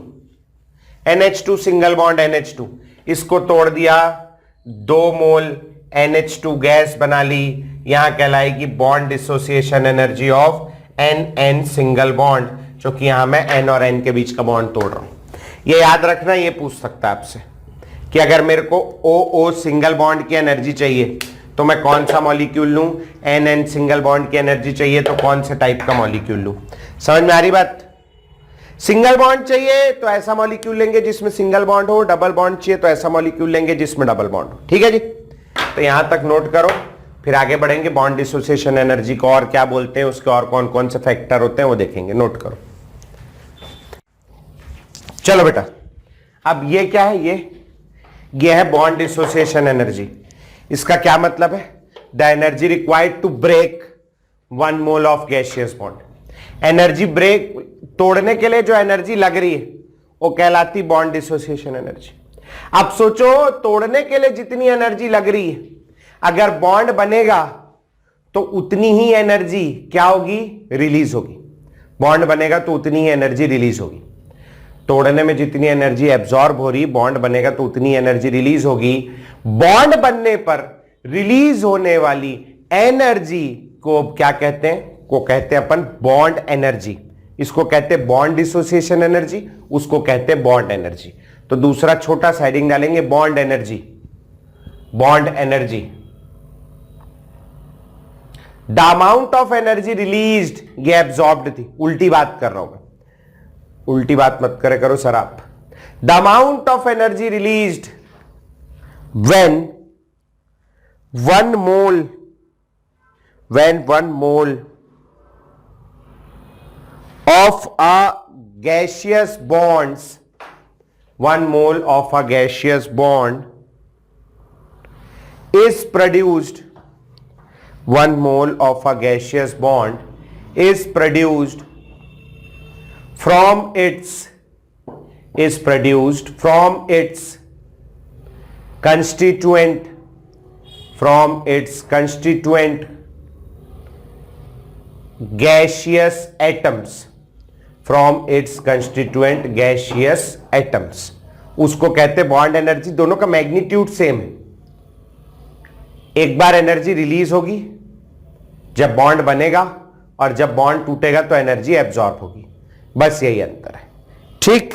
NH2 single bond NH2, इसको तोड़ दिया, 2 मोल NH2 गैस बना ली, यहां कहलाएगी bond dissociation energy of NN single bond, जो कि यहां मैं N और N के बीच का बॉन्ड तोड़ रहा हूं। ये याद रखना, ये पूछ सकता है आपसे कि अगर मेरे को ओ ओ सिंगल बॉन्ड की एनर्जी चाहिए तो मैं कौन सा मॉलिक्यूल लूं, एन एन सिंगल बॉन्ड की एनर्जी चाहिए तो कौन से टाइप का मॉलिक्यूल लूं। समझ में आ रही बात? सिंगल बॉन्ड चाहिए तो ऐसा मॉलिक्यूल लेंगे जिसमें सिंगल बॉन्ड हो, डबल बॉन्ड चाहिए तो ऐसा मॉलिक्यूल लेंगे जिसमें डबल बॉन्ड हो। ठीक है जी, तो यहां तक नोट करो, फिर आगे बढ़ेंगे बॉन्ड डिसोसिएशन एनर्जी को और क्या बोलते हैं, उसके और कौन कौन से फैक्टर होते हैं वो देखेंगे। नोट करो। चलो बेटा, अब ये क्या है, ये है बॉन्ड डिसोसिएशन एनर्जी। इसका क्या मतलब है? The energy required to break 1 mole of gaseous bond. Energy break तोड़ने के लिए जो एनर्जी लग रही है वो कहलाती बॉन्ड डिसोसिएशन एनर्जी। अब सोचो, तोड़ने के लिए जितनी एनर्जी लग रही है, अगर बॉन्ड बनेगा तो उतनी ही एनर्जी क्या होगी? रिलीज होगी। बॉन्ड बनेगा तो उतनी ही एनर्जी रिलीज होगी। तोड़ने में जितनी एनर्जी एब्जॉर्ब हो रही, बॉन्ड बनेगा तो उतनी एनर्जी रिलीज होगी। बॉन्ड बनने पर रिलीज होने वाली एनर्जी को क्या कहते हैं? को कहते हैं अपन बॉन्ड एनर्जी। इसको कहते हैं बॉन्ड डिसोसिएशन एनर्जी, उसको कहते हैं बॉन्ड एनर्जी। तो दूसरा छोटा सा हेडिंग डालेंगे, bond energy. Bond energy, the amount of energy released, ये एब्जॉर्ब्ड थी, उल्टी बात कर रहा हूं मैं, उल्टी बात मत करे करो सर आप। The amount of energy released when 1 mole of a gaseous bonds, 1 mole of a gaseous bond is produced, 1 mole of a gaseous bond is produced from its constituent gaseous atoms, उसको कहते हैं bond energy. दोनों का magnitude same है। एक बार energy release होगी जब bond बनेगा, और जब बॉन्ड टूटेगा तो एनर्जी एब्जॉर्ब होगी। बस यही अंतर है। ठीक,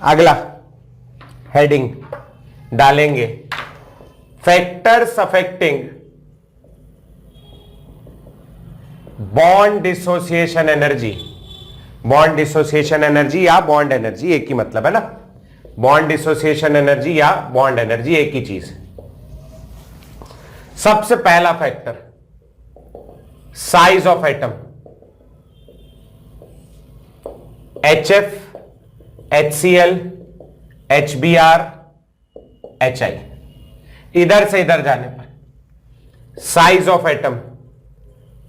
अगला हेडिंग डालेंगे, factors affecting bond dissociation energy. Bond dissociation energy या बॉन्ड एनर्जी एक ही मतलब है ना। बॉन्ड डिसोसिएशन एनर्जी या बॉन्ड एनर्जी एक ही चीज है। सबसे पहला factor, size of atom. HF, HCl, HBr, HI, इधर से इधर जाने पर साइज ऑफ एटम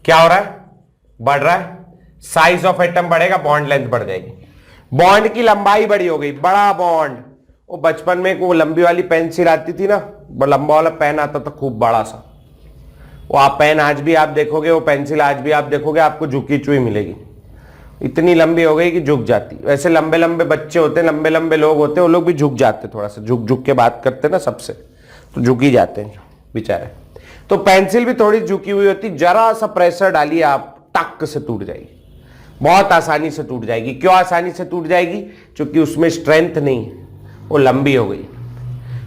क्या हो रहा है? बढ़ रहा है। साइज ऑफ एटम बढ़ेगा, बॉन्ड लेंथ बढ़ जाएगी। बॉन्ड की लंबाई बड़ी हो गई, बड़ा बॉन्ड। वो बचपन में वो लंबी वाली पेंसिल आती थी ना, लंबा वाला पेन आता था खूब बड़ा सा, वो आप पेन आज भी आप देखोगे, वो पेंसिल आज भी आप देखोगे, आपको झुकी चुई मिलेगी। इतनी लंबी हो गई कि झुक जाती। वैसे लंबे लंबे बच्चे होते, लंबे लंबे लोग होते, वो लोग भी झुक जाते, थोड़ा सा झुक झुक के बात करते ना सबसे, तो झुक ही जाते हैं बेचारे। तो पेंसिल भी थोड़ी झुकी हुई होती, जरा सा प्रेशर डालिए आप, टक से टूट जाएगी, बहुत आसानी से टूट जाएगी। क्यों आसानी से टूट जाएगी? क्योंकि उसमें स्ट्रेंथ नहीं है, वो लंबी हो गई।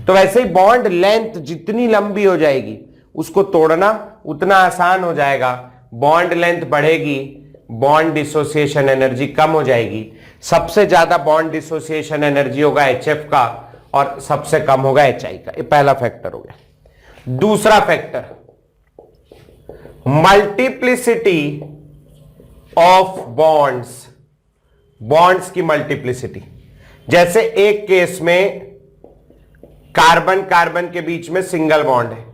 तो वैसे ही बॉन्ड लेंथ जितनी लंबी हो जाएगी, उसको तोड़ना उतना आसान हो जाएगा। बॉन्ड लेंथ बढ़ेगी, बॉन्ड डिसोसिएशन एनर्जी कम हो जाएगी। सबसे ज्यादा बॉन्ड डिसोसिएशन एनर्जी होगा HF का, और सबसे कम होगा HI का। ये पहला फैक्टर हो गया। दूसरा factor, multiplicity of bonds. Bonds की मल्टीप्लिसिटी, जैसे एक केस में कार्बन कार्बन के बीच में सिंगल बॉन्ड है,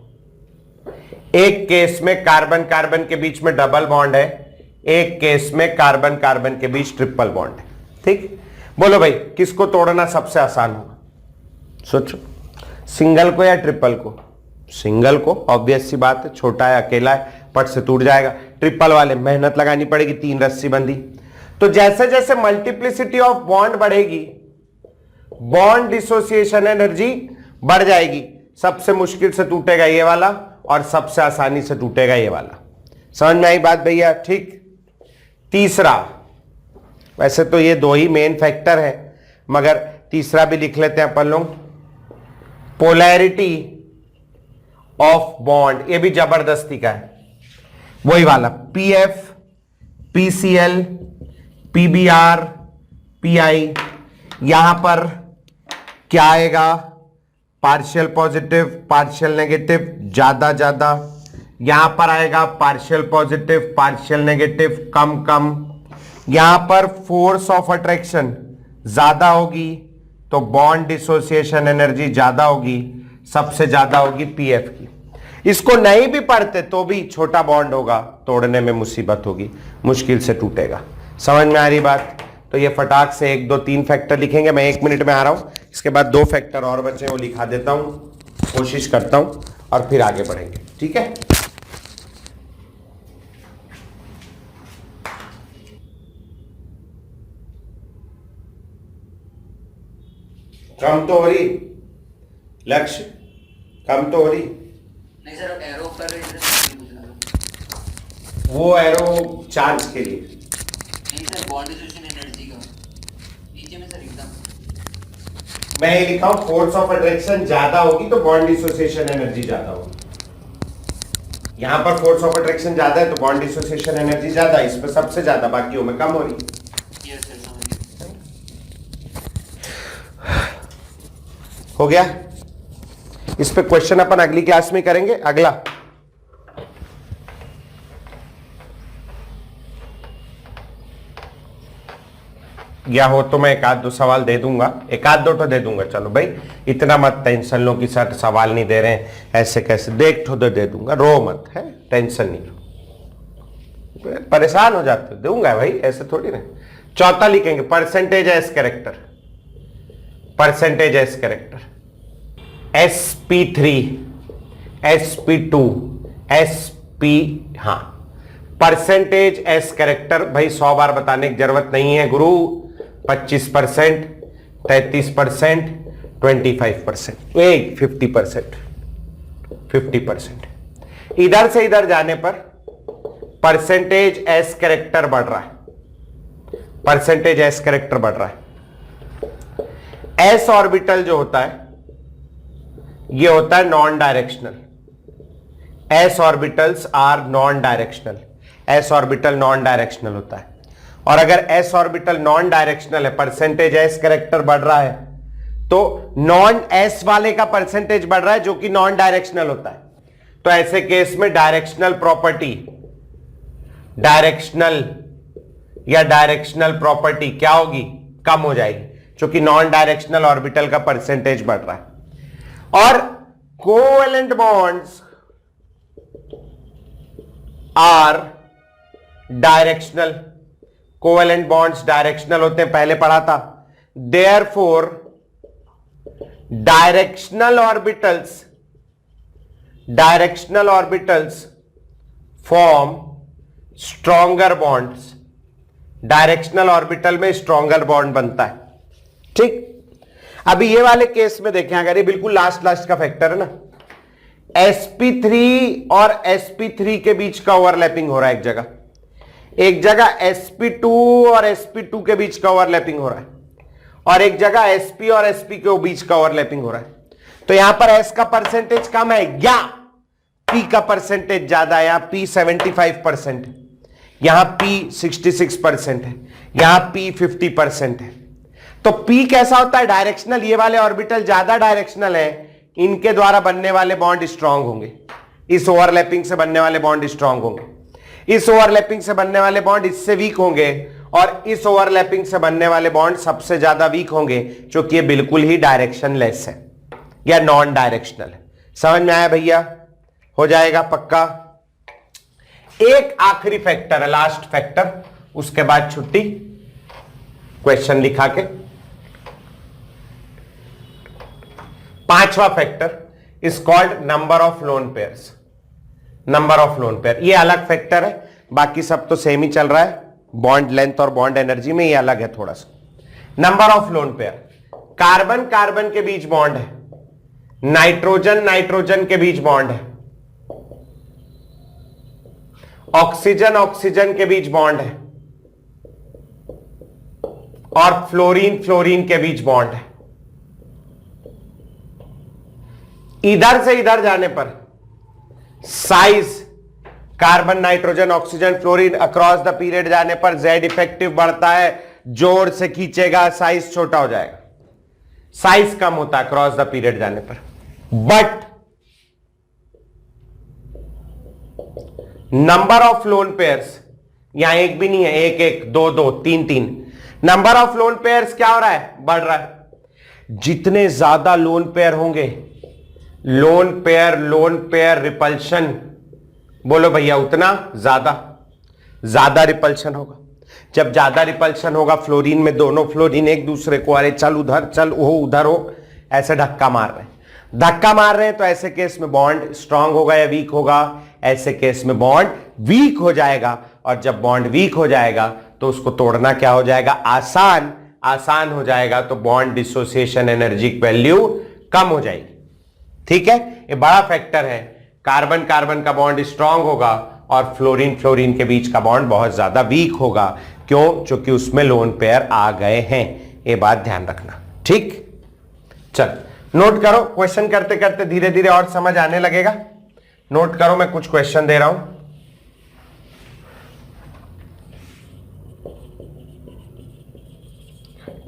एक केस में कार्बन कार्बन के बीच में डबल बॉन्ड है, एक केस में कार्बन कार्बन के बीच ट्रिपल बॉन्ड है। ठीक, बोलो भाई किसको तोड़ना सबसे आसान होगा? सोचो, सिंगल को या ट्रिपल को? सिंगल को, ऑब्वियस सी बात है, छोटा है, अकेला है, पट से टूट जाएगा। ट्रिपल वाले मेहनत लगानी पड़ेगी, 3 रस्सी बंधी। तो जैसे जैसे मल्टीप्लिसिटी ऑफ बॉन्ड बढ़ेगी, बॉन्ड डिसोसिएशन एनर्जी बढ़ जाएगी। सबसे मुश्किल से टूटेगा ये वाला, और सबसे आसानी से टूटेगा ये वाला। समझ में आई बात भैया? ठीक। तीसरा, वैसे तो ये 2 ही मेन फैक्टर है, मगर तीसरा भी लिख लेते हैं अपन लोग, पोलैरिटी ऑफ बॉन्ड, ये भी जबरदस्ती का है, वही वाला PF, PCl, PBr, PI। यहां पर क्या आएगा, पार्शियल पॉजिटिव पार्शियल नेगेटिव, ज्यादा ज्यादा। यहां पर आएगा पार्शियल पॉजिटिव पार्शियल नेगेटिव, कम कम। यहां पर फोर्स ऑफ अट्रैक्शन ज्यादा होगी तो बॉन्ड डिसोसिएशन एनर्जी ज्यादा होगी, सबसे ज्यादा होगी PF की। इसको नहीं भी पढ़ते तो भी छोटा बॉन्ड होगा, तोड़ने में मुसीबत होगी, मुश्किल से टूटेगा। समझ में आ रही बात? तो ये फटाक से 1 2 3 फैक्टर लिखेंगे। मैं 1 मिनट में आ रहा हूं, इसके बाद 2 फैक्टर और बचे वो लिखा देता हूं, कोशिश करता हूं और फिर आगे बढ़ेंगे। ठीक है, कम तो हो रही लक्ष्य, कम तो हो रही
नहीं सर, एरो पर
वो एरो चार्ज के लिए
नहीं सर, बॉन्ड डिसोसिएशन एनर्जी का नीचे में सर एकदम
मैं ये लिखा हूं, फोर्स ऑफ अट्रैक्शन ज्यादा होगी तो बॉन्ड डिसोसिएशन एनर्जी ज्यादा होगी। यहां पर फोर्स ऑफ अट्रैक्शन ज्यादा है तो बॉन्ड डिसोसिएशन एनर्जी ज्यादा, इस पर सबसे ज्यादा, बाकियों में कम हो रही।
यस सर, समझ गया।
हो गया? इस पे क्वेश्चन अपन अगली क्लास में करेंगे। अगला या हो तो मैं 1 आध 2 सवाल दे दूंगा, 1 आध 2 तो दे दूंगा। चलो भाई इतना मत टेंशन लो कि सर सवाल नहीं दे रहे हैं, ऐसे कैसे, देख तो दे दूंगा, रो मत, है टेंशन नहीं लो, परेशान हो जाते, दूंगा भाई, ऐसे थोड़ी ना। चौथा लिखेंगे percentage s character, percentage s character, sp3 sp2 sp, हाँ परसेंटेज एस कैरेक्टर भाई 100 बार बताने की जरूरत नहीं है गुरु। 25%, 33%, 25%, 50%, 50%। इधर से इधर जाने पर परसेंटेज एस कैरेक्टर बढ़ रहा है, परसेंटेज एस कैरेक्टर बढ़ रहा है। एस ऑर्बिटल जो होता है ये होता है non directional, s orbitals are non directional, s orbital non directional होता है। और अगर एस ऑर्बिटल नॉन डायरेक्शनल है, परसेंटेज एस कैरेक्टर बढ़ रहा है, तो नॉन एस वाले का परसेंटेज बढ़ रहा है जो कि नॉन डायरेक्शनल होता है। तो ऐसे केस में डायरेक्शनल प्रॉपर्टी, डायरेक्शनल या डायरेक्शनल प्रॉपर्टी क्या होगी, कम हो जाएगी, क्योंकि नॉन डायरेक्शनल ऑर्बिटल का परसेंटेज बढ़ रहा है। और covalent bonds are directional, covalent bonds directional होते हैं, पहले पढ़ा था। Therefore directional orbitals form stronger bonds, directional orbital में स्ट्रॉन्गर बॉन्ड बनता है। ठीक, अभी ये वाले केस में देखें, अगर ये बिल्कुल लास्ट का फैक्टर है ना, sp3 और sp3 के बीच का ओवरलैपिंग हो रहा है, एक जगह sp2 और sp2 के बीच का ओवरलैपिंग हो रहा है, और एक जगह sp और sp के बीच का ओवरलैपिंग हो रहा है। तो यहां पर s का परसेंटेज कम है या p का परसेंटेज ज्यादा है, यहां p 75% है, यहां p 66% है, यहां p 50% है। तो p कैसा होता है, डायरेक्शनल। ये वाले ऑर्बिटल ज्यादा डायरेक्शनल है, इनके द्वारा बनने वाले बॉन्ड स्ट्रांग होंगे, इस ओवरलैपिंग से बनने वाले बॉन्ड स्ट्रांग होंगे, इस ओवरलैपिंग से बनने वाले बॉन्ड इससे वीक होंगे, और इस ओवरलैपिंग से बनने वाले बॉन्ड सबसे ज्यादा वीक होंगे, क्योंकि ये बिल्कुल ही डायरेक्शनलेस है या नॉन डायरेक्शनल है। समझ में आया भैया? हो जाएगा पक्का। एक आखिरी फैक्टर है, लास्ट फैक्टर, उसके बाद छुट्टी, क्वेश्चन लिखा के। 5वां factor is called number of lone pairs, number of lone pair. ये अलग फैक्टर है, बाकी सब तो सेम ही चल रहा है, बॉन्ड लेंथ और बॉन्ड एनर्जी में ये अलग है थोड़ा सा। Number of lone pair, carbon carbon के बीच बॉन्ड है, नाइट्रोजन नाइट्रोजन के बीच बॉन्ड है, ऑक्सीजन ऑक्सीजन के बीच बॉन्ड है, और फ्लोरीन फ्लोरीन के बीच बॉन्ड है। इधर से इधर जाने पर size carbon, nitrogen, oxygen, fluorine across the period जाने पर जेड इफेक्टिव बढ़ता है, जोर से खींचेगा साइज छोटा हो जाएगा, साइज कम होता है क्रॉस द पीरियड जाने पर। But number of lone pairs यहां एक भी नहीं है, एक एक, दो दो, तीन तीन, नंबर ऑफ लोन पेयर्स क्या हो रहा है, बढ़ रहा है। जितने ज्यादा लोन पेयर होंगे, लोन पेयर रिपल्शन बोलो भैया, उतना ज्यादा रिपल्शन होगा। जब ज्यादा रिपल्शन होगा फ्लोरीन में, दोनों फ्लोरीन एक दूसरे को अरे चल उधर, चल वो उधर हो, ऐसे धक्का मार रहे हैं, तो ऐसे केस में बॉन्ड स्ट्रांग होगा या वीक होगा, ऐसे केस में बॉन्ड वीक हो जाएगा। और जब बॉन्ड वीक हो जाएगा तो उसको तोड़ना क्या हो जाएगा, आसान हो जाएगा। तो बॉन्ड डिसोसिएशन एनर्जी वैल्यू कम हो जाएगी। ठीक है, ये बड़ा फैक्टर है। कार्बन कार्बन का बॉन्ड स्ट्रांग होगा और फ्लोरीन फ्लोरीन के बीच का बॉन्ड बहुत ज्यादा वीक होगा। क्यों? क्योंकि उसमें लोन पेयर आ गए हैं। ये बात ध्यान रखना। ठीक, चल नोट करो, क्वेश्चन करते करते धीरे धीरे और समझ आने लगेगा। नोट करो, मैं कुछ क्वेश्चन दे रहा हूं।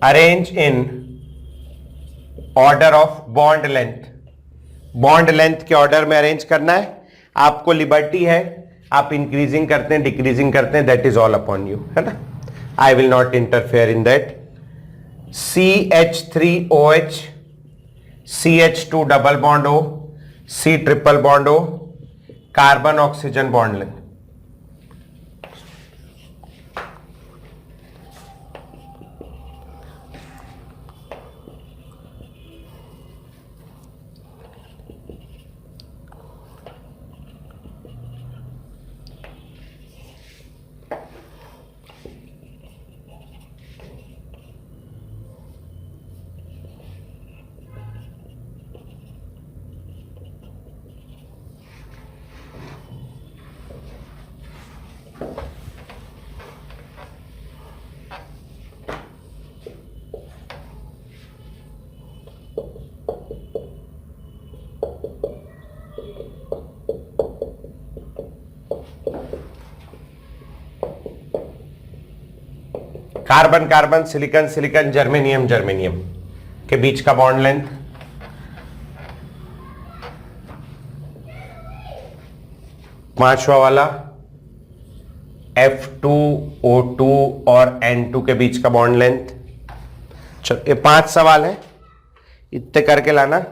Arrange in order of bond length. Bond length के ऑर्डर में अरेंज करना है। आपको लिबर्टी है, आप इंक्रीजिंग करते हैं, डिक्रीजिंग करते हैं, that is all upon you, है ना। I will not interfere in that. CH3OH, CH2 double bond O, C triple bond O, carbon oxygen bond length. Carbon carbon, silicon silicon, germanium germanium के बीच का bond length. पांचवा वाला F2O2 और N2 के बीच का bond length. चलो ये 5 सवाल है, इतने करके लाना।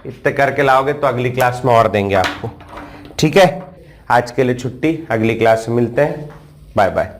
इतने करके लाओगे तो अगली क्लास में और देंगे आपको। ठीक है, आज के लिए छुट्टी, अगली क्लास में मिलते हैं। Bye bye.